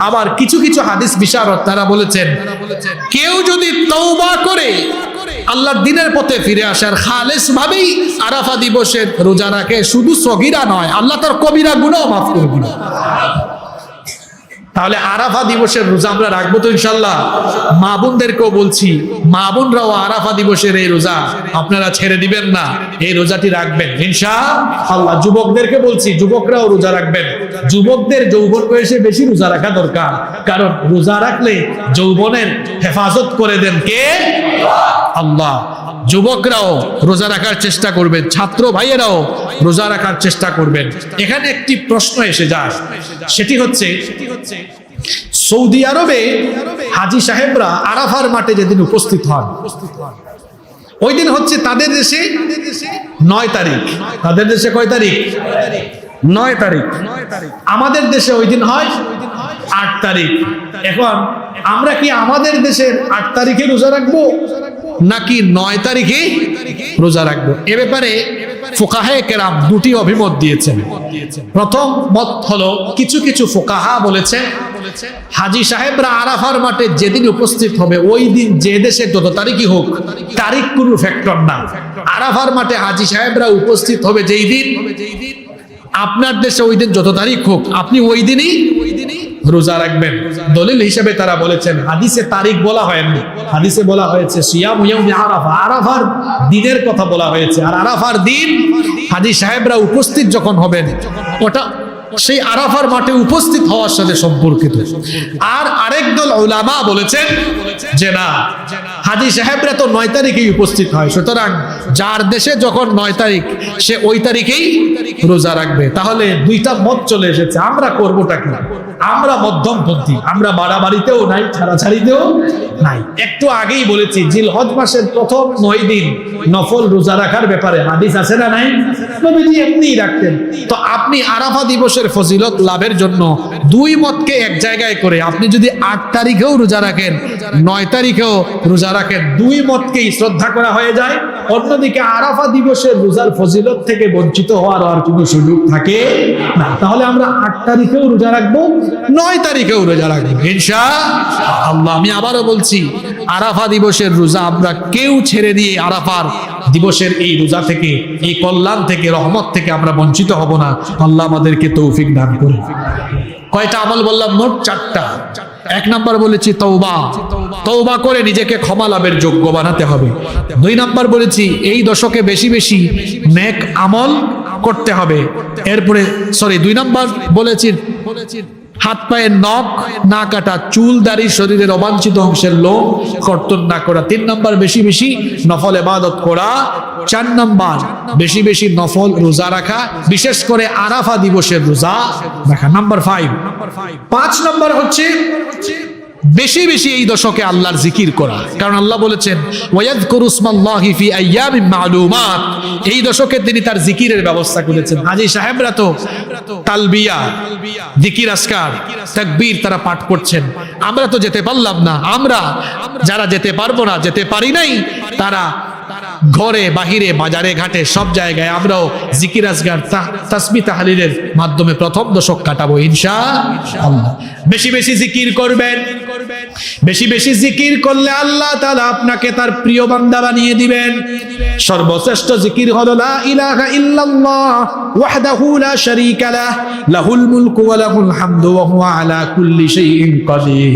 আবার কিছু হাদিস বিশারদ তারা বলেছেন, কেউ যদি তওবা করে আল্লাহর দ্বীনের পথে ফিরে আসার খালেস ভাবেই আরাফা দিবসের রোজা রাখে, শুধু সগীরা নয়, আল্লাহ তার কবিরা গুনাহ মাফ করে দিবেন। তাহলে আরাফা দিবসের রোজা আমরা রাখবো তো ইনশাআল্লাহ। মা বোনদেরকেও বলছি, মা বোনরাও আরাফা দিবসের এই রোজা আপনারা ছেড়ে দিবেন না, এই রোজাটি রাখবেন ইনশাআল্লাহ। যুবকদেরকে বলছি, যুবকরাও রোজা রাখবেন। যুবকদের যৌবন বয়সে বেশি রোজা রাখা দরকার, কারণ রোজা রাখলে যৌবনের হেফাজত করে দেন কে? আল্লাহ। যুবকরাও রোজা রাখার চেষ্টা করবেন, ছাত্র ভাইয়েরাও রোজা রাখার চেষ্টা করবেন। এখানে একটি প্রশ্ন এসে যায়, সেটি হচ্ছে সৌদি আরবে হাজী সাহেবরা আরাফার মাঠে যেদিন উপস্থিত হন, ওই দিন হচ্ছে তাদের দেশে 9 তারিখ। তাদের দেশে কয় তারিখ? 9 তারিখ। আমাদের দেশে ওই দিন হয় 8 তারিখ। এখন আমরা কি আমাদের দেশের 8 তারিখে রোজা রাখবো নাকি 9 তারিখে রোজা রাখবো? এ ব্যাপারে ফুকাহায়ে কেরাম দুটি অভিমত দিয়েছেন। প্রথম মত হলো, কিছু কিছু ফুকাহা বলেছে হাজী সাহেবরা আরাফার মাঠে যেদিন উপস্থিত হবে ওই দিন যে দেশে যত তারিখই হোক, তারিখ কোনো ফ্যাক্টর না। আরাফার মাঠে হাজী সাহেবরা উপস্থিত হবে যেই দিন, আপনার দেশে ওই দিন যত তারিখ হোক, আপনি ওই দিনই রোজা রাখবেন। দলিল হিসেবে তারা বলেছেন, হাদিসে তারিখ বলা হয়নি, হাদিসে বলা হয়েছে সিয়ামু ইয়াউমি আরাফা, আরাফার দিনের কথা বলা হয়েছে। আর আরাফার দিন হাজী সাহেবরা উপস্থিত যখন হবেন, ওটা সেই আরাফার মাঠে উপস্থিত হওয়ার সাথে সম্পর্কিত। আর আরেক দল উলামা বলেছেন যে না, হাজী সাহেবরা তো 9 তারিখেই উপস্থিত হয়, সুতরাং যার দেশে যখন 9 তারিখ সে ওই তারিখেই রোজা রাখবে। তাহলে দুইটা মত চলে এসেছে। আমরা করবোটা কি? আমরা মধ্যমপন্থী, আমরা বাড়াবাড়িতেও নাই, ছাড়াছাড়িতেও নাই। একটু আগেই বলেছি জিলহজ মাসের প্রথম 9 দিন নফল রোজা রাখার ব্যাপারে হাদিস আছে না নাই? নবীজি এমনিই রাখতেন। তো আপনি আরাফা দিবসের ফজিলত লাভের জন্য দুই মতকে এক জায়গায় করে আপনি যদি 8 তারিখেও রোজা রাখেন, 9 তারিখেও রোজা রাখেন, দুই মতকেই শ্রদ্ধা করা হয়ে যায়। অন্যদিকে আরাফা দিবসের রোজার ফজিলত থেকে বঞ্চিত হওয়ার আর কোনো সুযোগ থাকে না। তাহলে আমরা 8 তারিখেও রোজা রাখবো, 9 তারিখেও রোজা রাখবো ইনশাআল্লাহ। আমি আবারও বলছি, আরাফা দিবসের রোজা আমরা কেউ ছেড়ে দিয়ে আরাফার দিবসের এই রোজা থেকে, এই কল্যাণ থেকে, রহমত থেকে আমরা বঞ্চিত হব না। আল্লাহ আমাদেরকে তৌফিক দান করুন। কয়টা আমল বললাম? মোট 4টা। 1 নাম্বার বলেছি তওবা, তওবা করে নিজেকে ক্ষমা লাভের যোগ্য বানাতে হবে। 2 নাম্বার বলেছি এই দশকে বেশি বেশি নেক আমল করতে হবে। এরপরে 2 নাম্বার বলেছি হাত পায়ের নখ না কাটা, চুল দাড়ি, শরীরের অবাঞ্ছিত অংশের লোম কর্তন না করা। 3 নাম্বার বেশি বেশি নফল ইবাদত করা। 4 নাম্বার বেশি বেশি নফল রোজা রাখা, বিশেষ করে আরাফা দিবসের রোজা রাখা। নাম্বার 5 নাম্বার হচ্ছে বেশি বেশি এই দশকে আল্লাহর জিকির করা। কারণ আল্লাহ বলেছেন ওয়ায়াযকুরু ইসমাল্লাহি ফি আইয়ামিন মা'লুমাত, এই দশকে তিনি তার জিকিরের ব্যবস্থা করেছেন। হাজী সাহেবরা তো তালবিয়া, জিকির, আজকার, তাকবীর তারা পাঠ করছেন। আমরা তো যেতে পারলাম না। আমরা যারা যেতে পারবো না, যেতে পারি নাই, তারা ঘরে বাহিরে বাজারে ঘাটে সব জায়গায় আমরাও জিকির, আজকার, তাসবিহ, তাহলিলের মাধ্যমে প্রথম দশক কাটাবো ইনশাআল্লাহ। বেশি বেশি জিকির করবেন। বেশি বেশি জিকির করলে আল্লাহ তাআলা আপনাকে তার প্রিয় বান্দা বানিয়ে দিবেন। সর্বশ্রেষ্ঠ জিকির হলো লা ইলাহা ইল্লাল্লাহ ওয়াহদাহু লা শারীকা লাহ লাহুল মুলকু ওয়া লাহুল হামদু ওয়া হুয়া আলা কুল্লি শাইইন কাদির।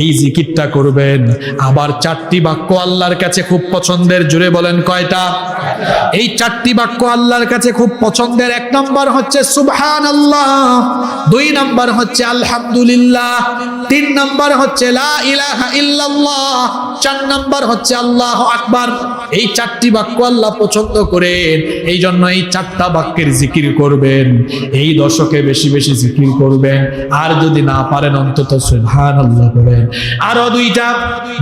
এই জিকিরটা করবেন। আবার 4টি বাক্য আল্লাহর কাছে খুব পছন্দের। জোরে বলেন কয়টা? এই 4টি বাক্য আল্লাহর কাছে খুব পছন্দের। 1 নাম্বার হচ্ছে সুবহানাল্লাহ, 2 নাম্বার হচ্ছে আলহামদুলিল্লাহ, 3 নাম্বার হচ্ছে লা ইলাহা ইল্লাল্লাহ, 4 নাম্বার হচ্ছে আল্লাহু আকবার। এই 4টি বাক্য আল্লাহ পছন্দ করেন, এই জন্য এই 4টা বাক্যের জিকির করবেন। এই দশকে বেশি বেশি জিকির করবেন। আর যদি না পারেন অন্তত সুবহানাল্লাহ বলেন। আরো 2টা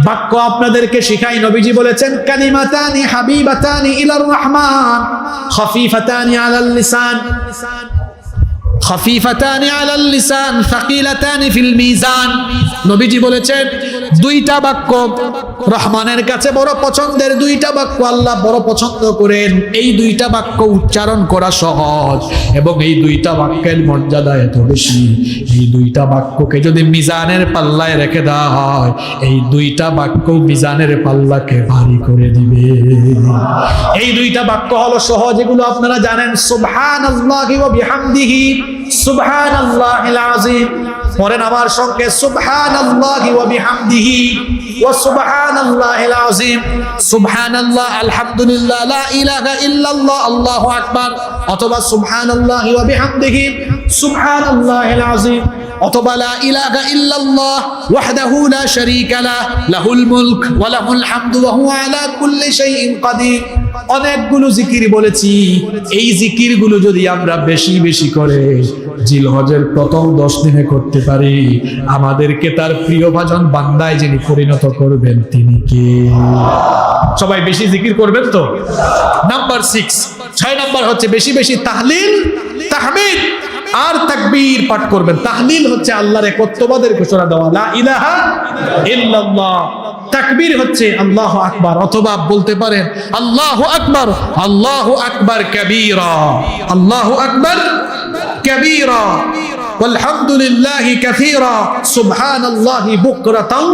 বাক্য আপনাদেরকে শিখাই। নবীজি বলেছেন কালিমাতানি হাবিবাতানি ইলার রহমান খাফিফাতানি আলাল লিসান খাফিফাতানি আলাল লিসান সাকিলাতানি ফিল মিজান। নবীজি বলেছেন 2টা বাক্য রহমানের কাছে বড় পছন্দের, 2টা বাক্য আল্লাহ বড় পছন্দ করেন। এই 2টা বাক্য উচ্চারণ করা সহজ এবং এই 2টা বাক্যের মর্যাদা এত বেশি। এই 2টা বাক্যকে যদি মিজানের পাল্লায় রেখে দেওয়া হয়, এই 2টা বাক্য মিজানের পাল্লাকে ভারী করে দিবে। এই 2টা বাক্য হলো সহজ, এগুলো আপনারা জানেন। সুবহানাল্লাহি ওয়া বিহামদিহি সুবহানাল্লাহিল আযীম। পড়েন আমার সঙ্গে সুবহানাল্লাহি ওয়া বিহামদিহি ওয়া সুবহানাল্লাহিল আযীম। সুবহানাল্লাহ, আলহামদুলিল্লাহ, লা ইলাহা ইল্লাল্লাহ, আল্লাহু আকবার। অথবা সুবহানাল্লাহি ওয়া বিহামদিহি সুবহানাল্লাহিল আযীম। অথবা লা ইলাহা ইল্লাল্লাহ ওয়াহদাহু লা শারীকা লাহ লাহুল মুলক ওয়া লাহুল হামদু ওয়া হুয়া আলা কুল্লি শাইইন কাদির। অনেকগুলো জিকির বলেছি, এই জিকিরগুলো যদি আমরা বেশি বেশি করে জিলহজের প্রথম 10 দিনে করতে পারি, আমাদেরকে তার প্রিয়ভাজন বান্দায় যিনি পরিণত করবেন তিনি কে? সবাই বেশি জিকির করবেন তো? নাম্বার 6 নাম্বার হচ্ছে বেশি বেশি তাহলিল, তাহমিদ আর তাকবীর পাঠ করবেন। তাহলিল হচ্ছে আল্লাহর একত্ববাদের ঘোষণা দেওয়া, লা ইলাহা ইল্লাল্লাহ। তাকবীর হচ্ছে আল্লাহু আকবার, অথবা বলতে পারেন আল্লাহু আকবার, আল্লাহু আকবার কাবীরা, আল্লাহু আকবার কাবীরা ওয়ালহামদুলিল্লাহি কাসীরা সুবহানাল্লাহি বুকরাতাও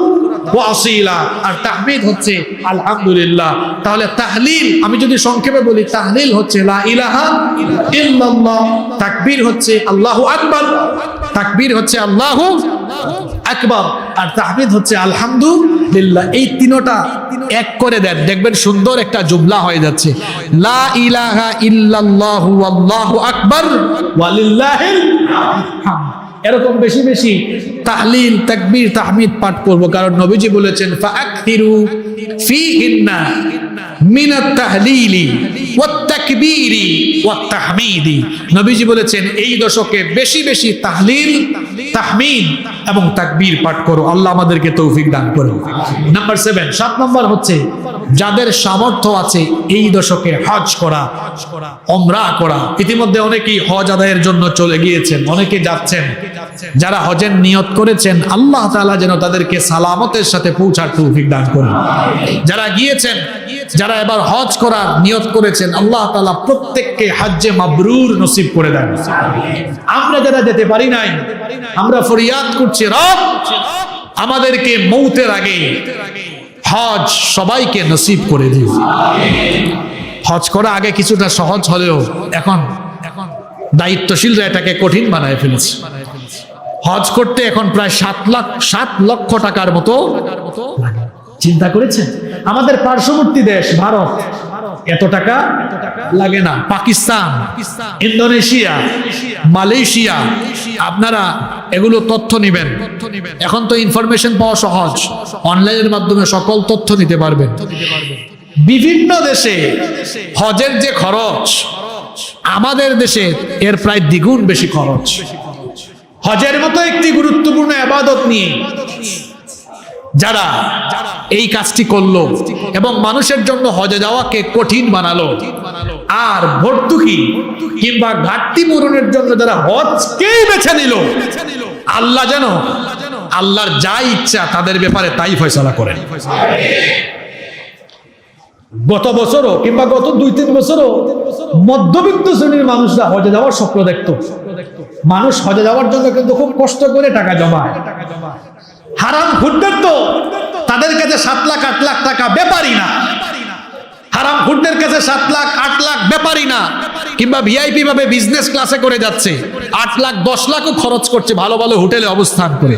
ওয়া আসীলা। আর তাহমিদ হচ্ছে আলহামদুলিল্লাহ। তাহলে তাহলিল আমি যদি সংক্ষেপে বলি, তাহলিল হচ্ছে লা ইলাহা ইল্লাল্লাহ, তাকবীর হচ্ছে আল্লাহু আকবার, তাকবীর হচ্ছে আল্লাহু আকবার, আর তাহমিদ হচ্ছে আলহামদুলিল্লাহ। এই তিনটা এক করে দেন, দেখবেন সুন্দর একটা জুমলা হয়ে যাচ্ছে, লা ইলাহা ইল্লাল্লাহু আল্লাহু আকবার ওয়ালিল্লাহিল হামদ। এরকম বেশি বেশি তাহলিল, তাকবীর, তাহমিদ পাঠ করব, কারণ নবীজি বলেছেন ফাআকতিরু ফীহিন্না মিনাত তাহলিলি ওয়াত তাকবীরি ওয়াত তাহমিদি। নবীজি বলেছেন এই দশকে বেশি বেশি তাহলিল, তাহমিদ এবং তাকবীর পাঠ করো। আল্লাহ আমাদেরকে তৌফিক দান করুন। নাম্বার 7 নম্বর হচ্ছে যাদের সামর্থ্য আছে এই দশকে হজ করা, উমরা করা। ইতিমধ্যে অনেকেই হজ আদায়ের জন্য চলে গিয়েছেন, অনেকে যাচ্ছেন। যারা হজের নিয়ত করেছেন আল্লাহ তাআলা যেন তাদেরকে সালামতের সাথে পৌঁছার তৌফিক দান করুন। যারা গিয়েছেন, যারা এবার হজ করার নিয়ত করেছেন, আল্লাহ তাআলা প্রত্যেককে হজ্জে মাবরুর নসিব করে দেন। আমরা যারা যেতে পারি নাই, আমরা ফরিয়াদ করছি, রব আমাদেরকে মৌতের আগে হজ সবাইকে নসিব করে দিও। হজ করা আগে কিছুটা সহজ হলেও এখন দায়িত্বশীলরা এটাকে কঠিন বানায় ফেলেছে। হজ করতে এখন প্রায় 7 লক্ষ টাকার মতো চিন্তা করেছেন। আমাদের পার্শ্ববর্তী দেশ ভারত এত টাকা লাগে না। পাকিস্তান, ইন্দোনেশিয়া, মালয়েশিয়া, আপনারা এগুলো তথ্য নিবেন। এখন তো ইনফরমেশন পাওয়া সহজ, অনলাইনের মাধ্যমে সকল তথ্য নিতে পারবেন। বিভিন্ন দেশে হজের যে খরচ, আমাদের দেশে এর প্রায় দ্বিগুণ বেশি খরচ। হজের মতো একটি গুরুত্বপূর্ণ ইবাদত নিয়ে যারা এই কাজটি করলো এবং মানুষের জন্য হজে যাওয়াকে কঠিন বানালো, আর ভর্তুকি কিংবা ঘাটতি পূরণের জন্য যারা হজকেই বেছে নিল, আল্লাহ যেন আল্লাহর যা ইচ্ছা তাদের ব্যাপারে তাই ফয়সালা করেন। গত বছরও কিংবা গত 2-3 বছরও মধ্যবিত্ত শ্রেণীর মানুষরা হজে যাওয়ার স্বপ্ন দেখত। মানুষ হজে যাওয়ার জন্য কিন্তু খুব কষ্ট করে টাকা জমায়। হারাম খুঁটদের তো তাদের কাছে 7 লাখ 8 লাখ টাকা ব্যাপারই না। হারাম খুঁটদের কাছে 7 লাখ 8 লাখ ব্যাপারই না। কিংবা ভিআইপি ভাবে বিজনেস ক্লাসে করে যাচ্ছে, 8 লাখ 10 লাখও খরচ করছে ভালো ভালো হোটেলে অবস্থান করে।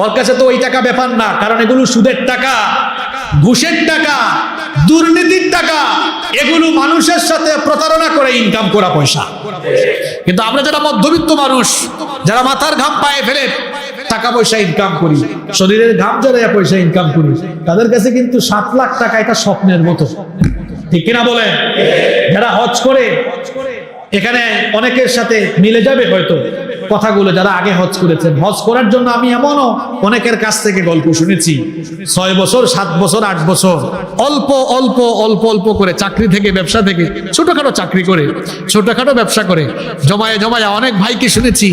ওর কাছে তো ওই টাকা ব্যাপার না, কারণ এগুলো সুদের টাকা, ঘুষের টাকা, দুর্নীতির টাকা, এগুলো মানুষের সাথে প্রতারণা করে ইনকাম করা পয়সা। কিন্তু আমরা যারা মধ্যবিত্ত মানুষ, যারা মাথার ঘাম পায়ে ফেলে টাকা পয়সা ইনকাম করি, শরীরের ঘাম জড়াইয়া পয়সা ইনকাম করি, তাদের কাছে কিন্তু 7 লাখ টাকা এটা স্বপ্নের মতো। ঠিক কিনা বলেন? যারা হজ করে, এখানে অনেকের সাথে মিলে যাবে হয়তো কথাগুলো যারা আগে হজ করেছেন। হজ করার জন্য আমি এমনও অনেকের কাছ থেকে গল্প শুনেছি, 6 বছর 7 বছর 8 বছর অল্প অল্প অল্প অল্প করে চাকরি থেকে, ব্যবসা থেকে, ছোটখাটো চাকরি করে, ছোটখাটো ব্যবসা করে জমায়ে জমায়া অনেক ভাইকে শুনেছি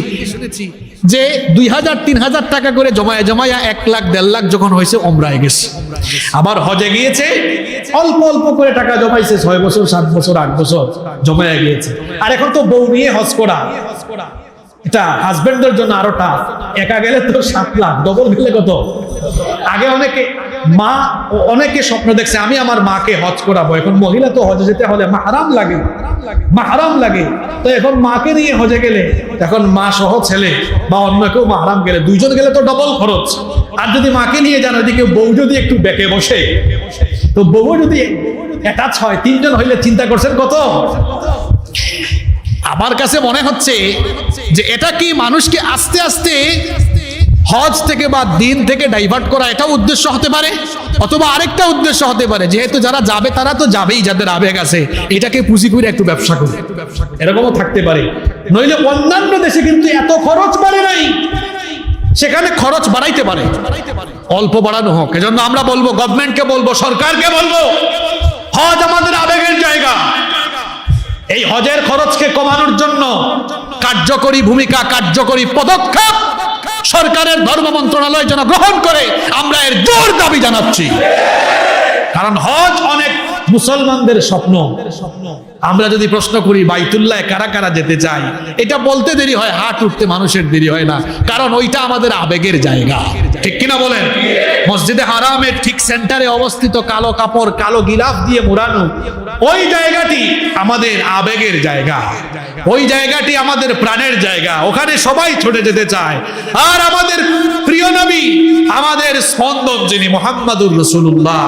যে 2000-3000 টাকা করে জমায়ে জমায়া 1 লাখ 1.5 লাখ যখন হয়েছে ওমরায় গেছে। আবার হজে গিয়েছে, অল্প অল্প করে টাকা জমাইছে, 6 বছর 7 বছর 8 বছর জমায়ে গিয়েছে। আর এখন তো বউ নিয়ে হজ করা, এটা হাজবেন্ডের জন্য আরো টাফ। একা গেলে তো 7 লাখ, ডবল গেলে কত? আগে অনেকে স্বপ্ন দেখছে আমি আমার মাকে হজ করাবো। এখন মহিলা তো হজে যেতে হলে মাহরাম লাগে, মাহরাম লাগে। তো এখন মাকে নিয়ে হজে গেলে, এখন মা সহ ছেলে বা অন্য কেউ মাহরাম গেলে, 2 জন গেলে তো ডবল খরচ। আর যদি মাকে নিয়ে যান, ওইদিকে বউ যদি একটু বেঁকে বসে, তো বউ যদি অ্যাটাচ হয়, 3 জন হইলে চিন্তা করছেন কত? আমার কাছে মনে হচ্ছে যে এটা কি মানুষকে আস্তে আস্তে হজ থেকে বা দিন থেকে ডাইভার্ট করা, এটা উদ্দেশ্য হতে পারে, অথবা আরেকটা উদ্দেশ্য হতে পারে, যেহেতু যারা যাবে তারা তো যাবেই, যাদের আবেগ আছে, এটাকে পুঁজি করে একটু ব্যবসা করে, এরকমও থাকতে পারে। নইলে অন্যান্য দেশে কিন্তু এত খরচ বাড়ে নাই, সেখানে খরচ বাড়াইতে পারে, অল্প বাড়ানো হোক। এজন্য আমরা বলবো, গভর্নমেন্টকে বলবো, সরকারকে বলবো, হজ আমাদের আবেগের জায়গা। এই হজের খরচকে কমানোর জন্য কার্যকরী ভূমিকা, কার্যকরী পদক্ষেপ সরকারের ধর্ম মন্ত্রণালয় যেন গ্রহণ করে, আমরা এর জোর দাবি জানাচ্ছি। কারণ হজ অনেক মুসলমানদের স্বপ্ন। আমরা যদি প্রশ্ন করি বাইতুল্লাহ কারা কারা যেতে চাই, এটা বলতে দেরি হয়, হাত উঠতে মানুষের দেরি হয় না, কারণ ওইটা আমাদের আবেগের জায়গা, ঠিক কিনা বলেন? মসজিদে হারামের ঠিক সেন্টারে অবস্থিত কালো কাপড়, কালো গিলাফ দিয়ে মোড়ানো ওই জায়গাটি আমাদের আবেগের জায়গা, ওই জায়গাটি আমাদের প্রাণের জায়গা, ওখানে সবাই ছুটে যেতে চায়। আর আমাদের প্রিয় নবী, আমাদের স্পন্দন যিনি মুহাম্মাদুর রাসূলুল্লাহ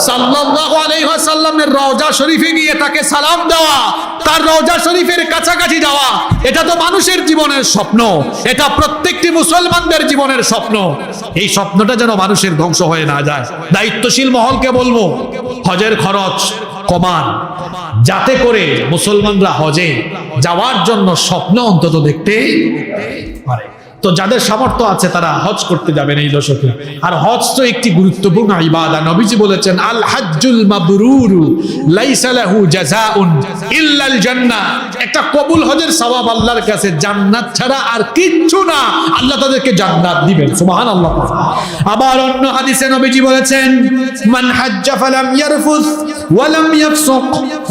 সাল্লাল্লাহু আলাইহি ওয়াসাল্লামের রওজা শরীফে গিয়ে তাকে সালাম দেওয়া, তার রওজা শরীফের কাছাকাছি যাওয়া, এটা তো মানুষের জীবনের স্বপ্ন, এটা প্রত্যেকটি মুসলমানদের জীবনের স্বপ্ন। এই স্বপ্নটা যেন মানুষের ধ্বংস হয়ে না যায়। দায়িত্বশীল মহলকে বলবো, হজের খরচ কমান, যাতে করে মুসলমানরা হজে যাওয়ার জন্য স্বপ্ন অন্তত দেখতে পারে। তো যাদের সামর্থ্য আছে তারা হজ করতে যাবেন এই দশকে। আর হজ তো একটি গুরুত্বপূর্ণ ইবাদত। নবীজি বলেছেন, আল হাজ্জুল মাবরুরু লাইসা লাহু জাযাউন ইল্লাল জান্নাহ। একটা কবুল হজের সওয়াব আল্লাহর কাছে জান্নাত ছাড়া আর কিচ্ছু না, আল্লাহ তাদেরকে জান্নাত দিবেন। সুবহানাল্লাহ। আবার অন্য হাদিসে নবীজি বলেছেন, মান হাজ্জা ফালাম ইয়ারফুস ওয়া লাম ইয়াফসুক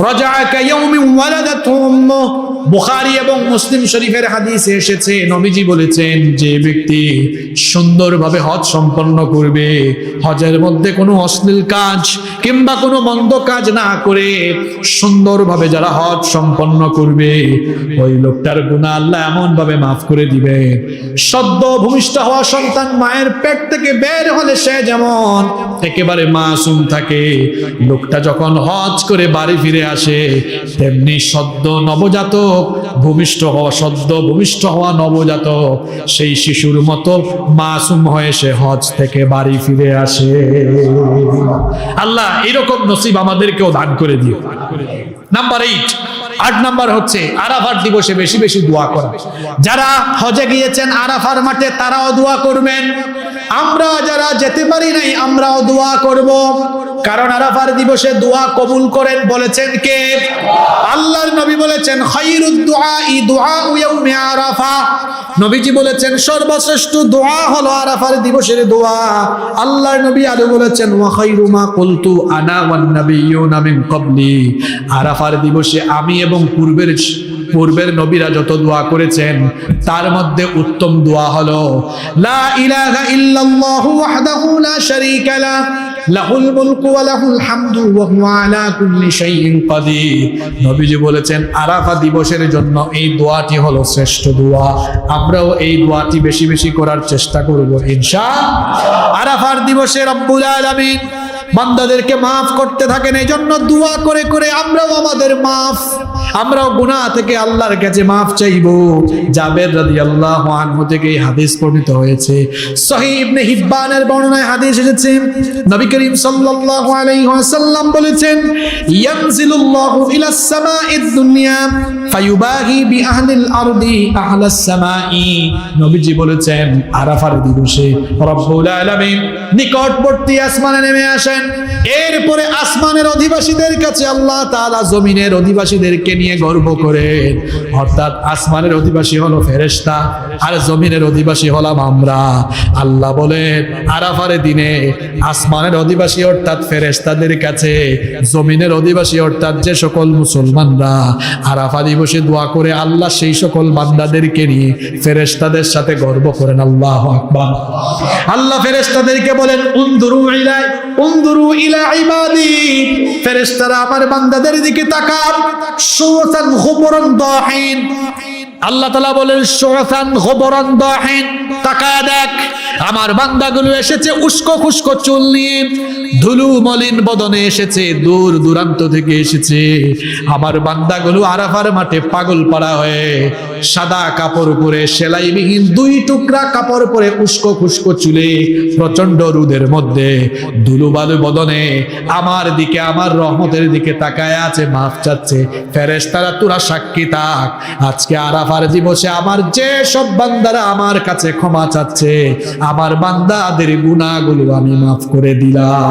রাজা'a কায়াউমিন ওয়ালাদাতহু উম্মুহ। বুখারী এবং মুসলিম শরীফের হাদিসে এসেছে, নবীজি বলেছেন, যে ব্যক্তি সুন্দরভাবে হজ সম্পন্ন করবে, হজের মধ্যে কোনো অশ্লীল কাজ কিংবা কোনো মন্দ কাজ না করে সুন্দরভাবে যারা হজ সম্পন্ন করবে, ওই লোকটার গুনাহ আল্লাহ এমন ভাবে মাফ করে দিবে, সদ্য ভূমিষ্ঠ হওয়া সন্তান মায়ের পেট থেকে বের হলে সে যেমন একেবারে মাসুম থাকে, লোকটা যখন হজ করে বাড়ি ফিরে আসে, তেমনি সদ্য নবজাতক সদ্য ভূমিষ্ঠ হওয়া নবজাতক সেই শিশুর মতো মাসুম হয়ে সে হজ থেকে বাড়ি ফিরে আসে। আল্লাহ এরকম নসিব আমাদেরকেও দান করে দিও। নাম্বার 8 নাম্বার হচ্ছে আরাফার দিবসে বেশি বেশি দোয়া করা। যারা হজে গিয়েছেন আরাফার মাঠে, তারাও দোয়া করবেন। আমরা যারা যেতে পারি নাই, আমরাও দোয়া করব, কারণ আরাফার দিবসে দোয়া কবুল করেন বলেছেন কে? আল্লাহর নবী বলেছেন, খায়রুদ দুআই দুআউ ইয়াউমি আরাফা। নবীজি বলেছেন, সর্বশ্রেষ্ঠ দোয়া হলো আরাফার দিবসের দোয়া। আল্লাহর নবী আরো বলেছেন, ওয়া খায়রু মা কুলতু আনা ওয়ান নাবিয়্যুনা মিন ক্বাবলি। আরাফার দিবসে আমি এবং পূর্বের নবীরা যত দোয়া করেছেন, তার মধ্যে উত্তম দোয়া হলো লা ইলাহা ইল্লাল্লাহু ওয়াহদাহু লা শারীকা লাহু লাহুল মুলকু ওয়া লাহুল হামদু ওয়া হুয়া আলা কুল্লি শাইইন কাদির। নবীজি বলেছেন, আরাফা দিবসের জন্য এই দোয়াটি হলো শ্রেষ্ঠ দোয়া। আমরাও এই দোয়াটি বেশি বেশি করার চেষ্টা করব ইনশাআল্লাহ। আরাফার দিবসে রব্বুল আলামিন বান্দাদেরকে মাফ করতে থাকেন, এই জন্য দোয়া করে করে আমরাও গুনাহ থেকে আল্লাহর কাছে মাফ চাইবো। জাবের রাদিয়াল্লাহু আনহু থেকে এই হাদিস বর্ণিত হয়েছে, সহিহ ইবনে হিব্বানের বর্ণনায় হাদিস এসেছে, নবী করিম সাল্লাল্লাহু আলাইহি ওয়াসাল্লাম বলেছেন, ইয়ানজিলুল্লাহু ইলাস সামাঈদ দুনিয়া ফায়ুবাহি বিআহলিল আরদি আহলাস সামাঈ। নবীজি বলেছেন, আরাফার দিবসে রব্বুল আলামিন নিকটবর্তী আসমানে নেমে আসেন, এরপরে আসমানের অধিবাসীদের কাছে আল্লাহ তাআলা জমিনের অধিবাসীদেরকে নিয়ে গর্ব করেন। অর্থাৎ আসমানের অধিবাসী হলো ফেরেশতা, আর জমিনের অধিবাসী হলাম আমরা। আল্লাহ বলেন, আরাফার দিনে আসমানের অধিবাসী অর্থাৎ ফেরেশতাদের কাছে, জমিনের অধিবাসী অর্থাৎ যে সকল মুসলমানরা আরাফা দিবসে দোয়া করে, আল্লাহ সেই সকল বান্দাদেরকে নিয়ে ফেরেশতাদের সাথে গর্ব করেন। আল্লাহু আকবার। আল্লাহ ফেরেশতাদেরকে বলেন, উনদুরু ইলা ইবাদি, ফেরেশতারা আমার বান্দাদের দিকে তাকান, শুআসান গুবরান দাহিন। আল্লাহ তাআলা বলেন, শুআসান গুবরান দাহিন, তাকায় দেখ আমার বান্দাগুলো এসেছে উস্কো খুস্কো চুল নিয়ে, ধুলু মলিন বদনে এসেছে, দূর দূরান্ত থেকে এসেছে। আমার বান্দাগুলো আরাফার মাঠে পাগল পাড়া হয়ে সাদা কাপড় পরে, সেলাইবিহীন 2 টুকরা কাপড় পরে, উস্কো খুস্কো চুলে, প্রচন্ড রোদের মধ্যে ধুলু বালু বদনে আমার দিকে, আমার রহমতের দিকে তাকায় আছে, মাফ চাচ্ছে। ফেরেশতারা তোরা সাক্ষী থাক, আজকে আরাফার দিবসে আমার যে সব বান্দারা আমার কাছে ক্ষমা চাচ্ছে, আমার বান্দাদের গুনাহগুলো আমি মাফ করে দিলাম।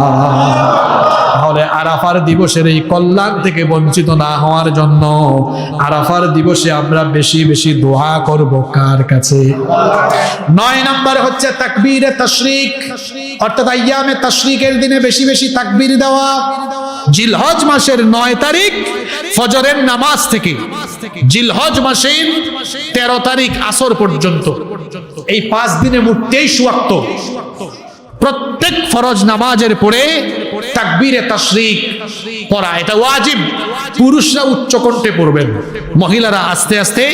তাহলে আরাফার দিবসের এই কল্যাণ থেকে বঞ্চিত না হওয়ার জন্য আরাফার দিবসে আমরা বেশি বেশি দোয়া করব কার কাছে? 9 নাম্বার হচ্ছে তাকবীরে তাশরিক, অর্থাৎ আইয়ামে তাশরিকের দিনে বেশি বেশি তাকবীর দেওয়া। জিলহজ মাসের 9 তারিখ ফজরের নামাজ থেকে জিলহজ মাসের 13 তারিখ আসর পর্যন্ত এই 5 দিনে মোট 23 ওয়াক্ত প্রত্যেক ফরজ নামাজের পরে তাকবীরে তাশরিক পড়া, এটা ওয়াজিব। পুরুষরা উচ্চ কণ্ঠে পড়বেন, মহিলারা আস্তে আস্তে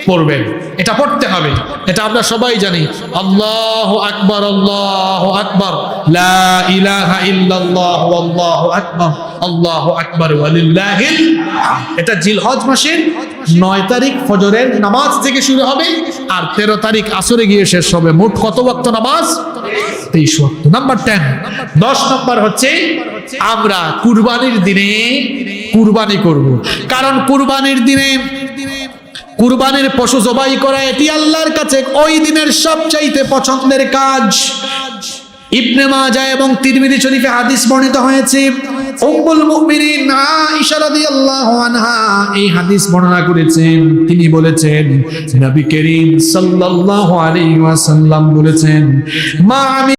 পড়বেন। এটা পড়তে হবে, এটা আমরা সবাই জানি। আল্লাহু আকবার, আল্লাহু আকবার, লা ইলাহা ইল্লাল্লাহ, আল্লাহু আকবার, আল্লাহু আকবার ওয়ালিল্লাহিল হামদ। এটা জিলহজ মাসের 9 তারিখ ফজরের নামাজ থেকে শুরু হবে আর 13 তারিখ আসরে গিয়ে শেষ হবে। মোট কত ওয়াক্ত নামাজ? 23 ওয়াক্ত। নাম্বার 10 নাম্বার হচ্ছে আমরা কুরবানির দিনে কুরবানি করব, কারণ কুরবানির দিনে কুরবানির পশু জবাই করা এটি আল্লাহর কাছে ওই দিনের সবচাইতে পছন্দের কাজ। ইবনে মাজাহ এবং তিরমিজি শরীফে হাদিস বর্ণিত হয়েছে, উম্মুল মুমিনিন আয়েশা রাদিয়াল্লাহু আনহা এই হাদিস বর্ণনা করেছেন। তিনি বলেছেন, নবী করিম সাল্লাল্লাহু আলাইহি ওয়াসাল্লাম বলেছেন, মা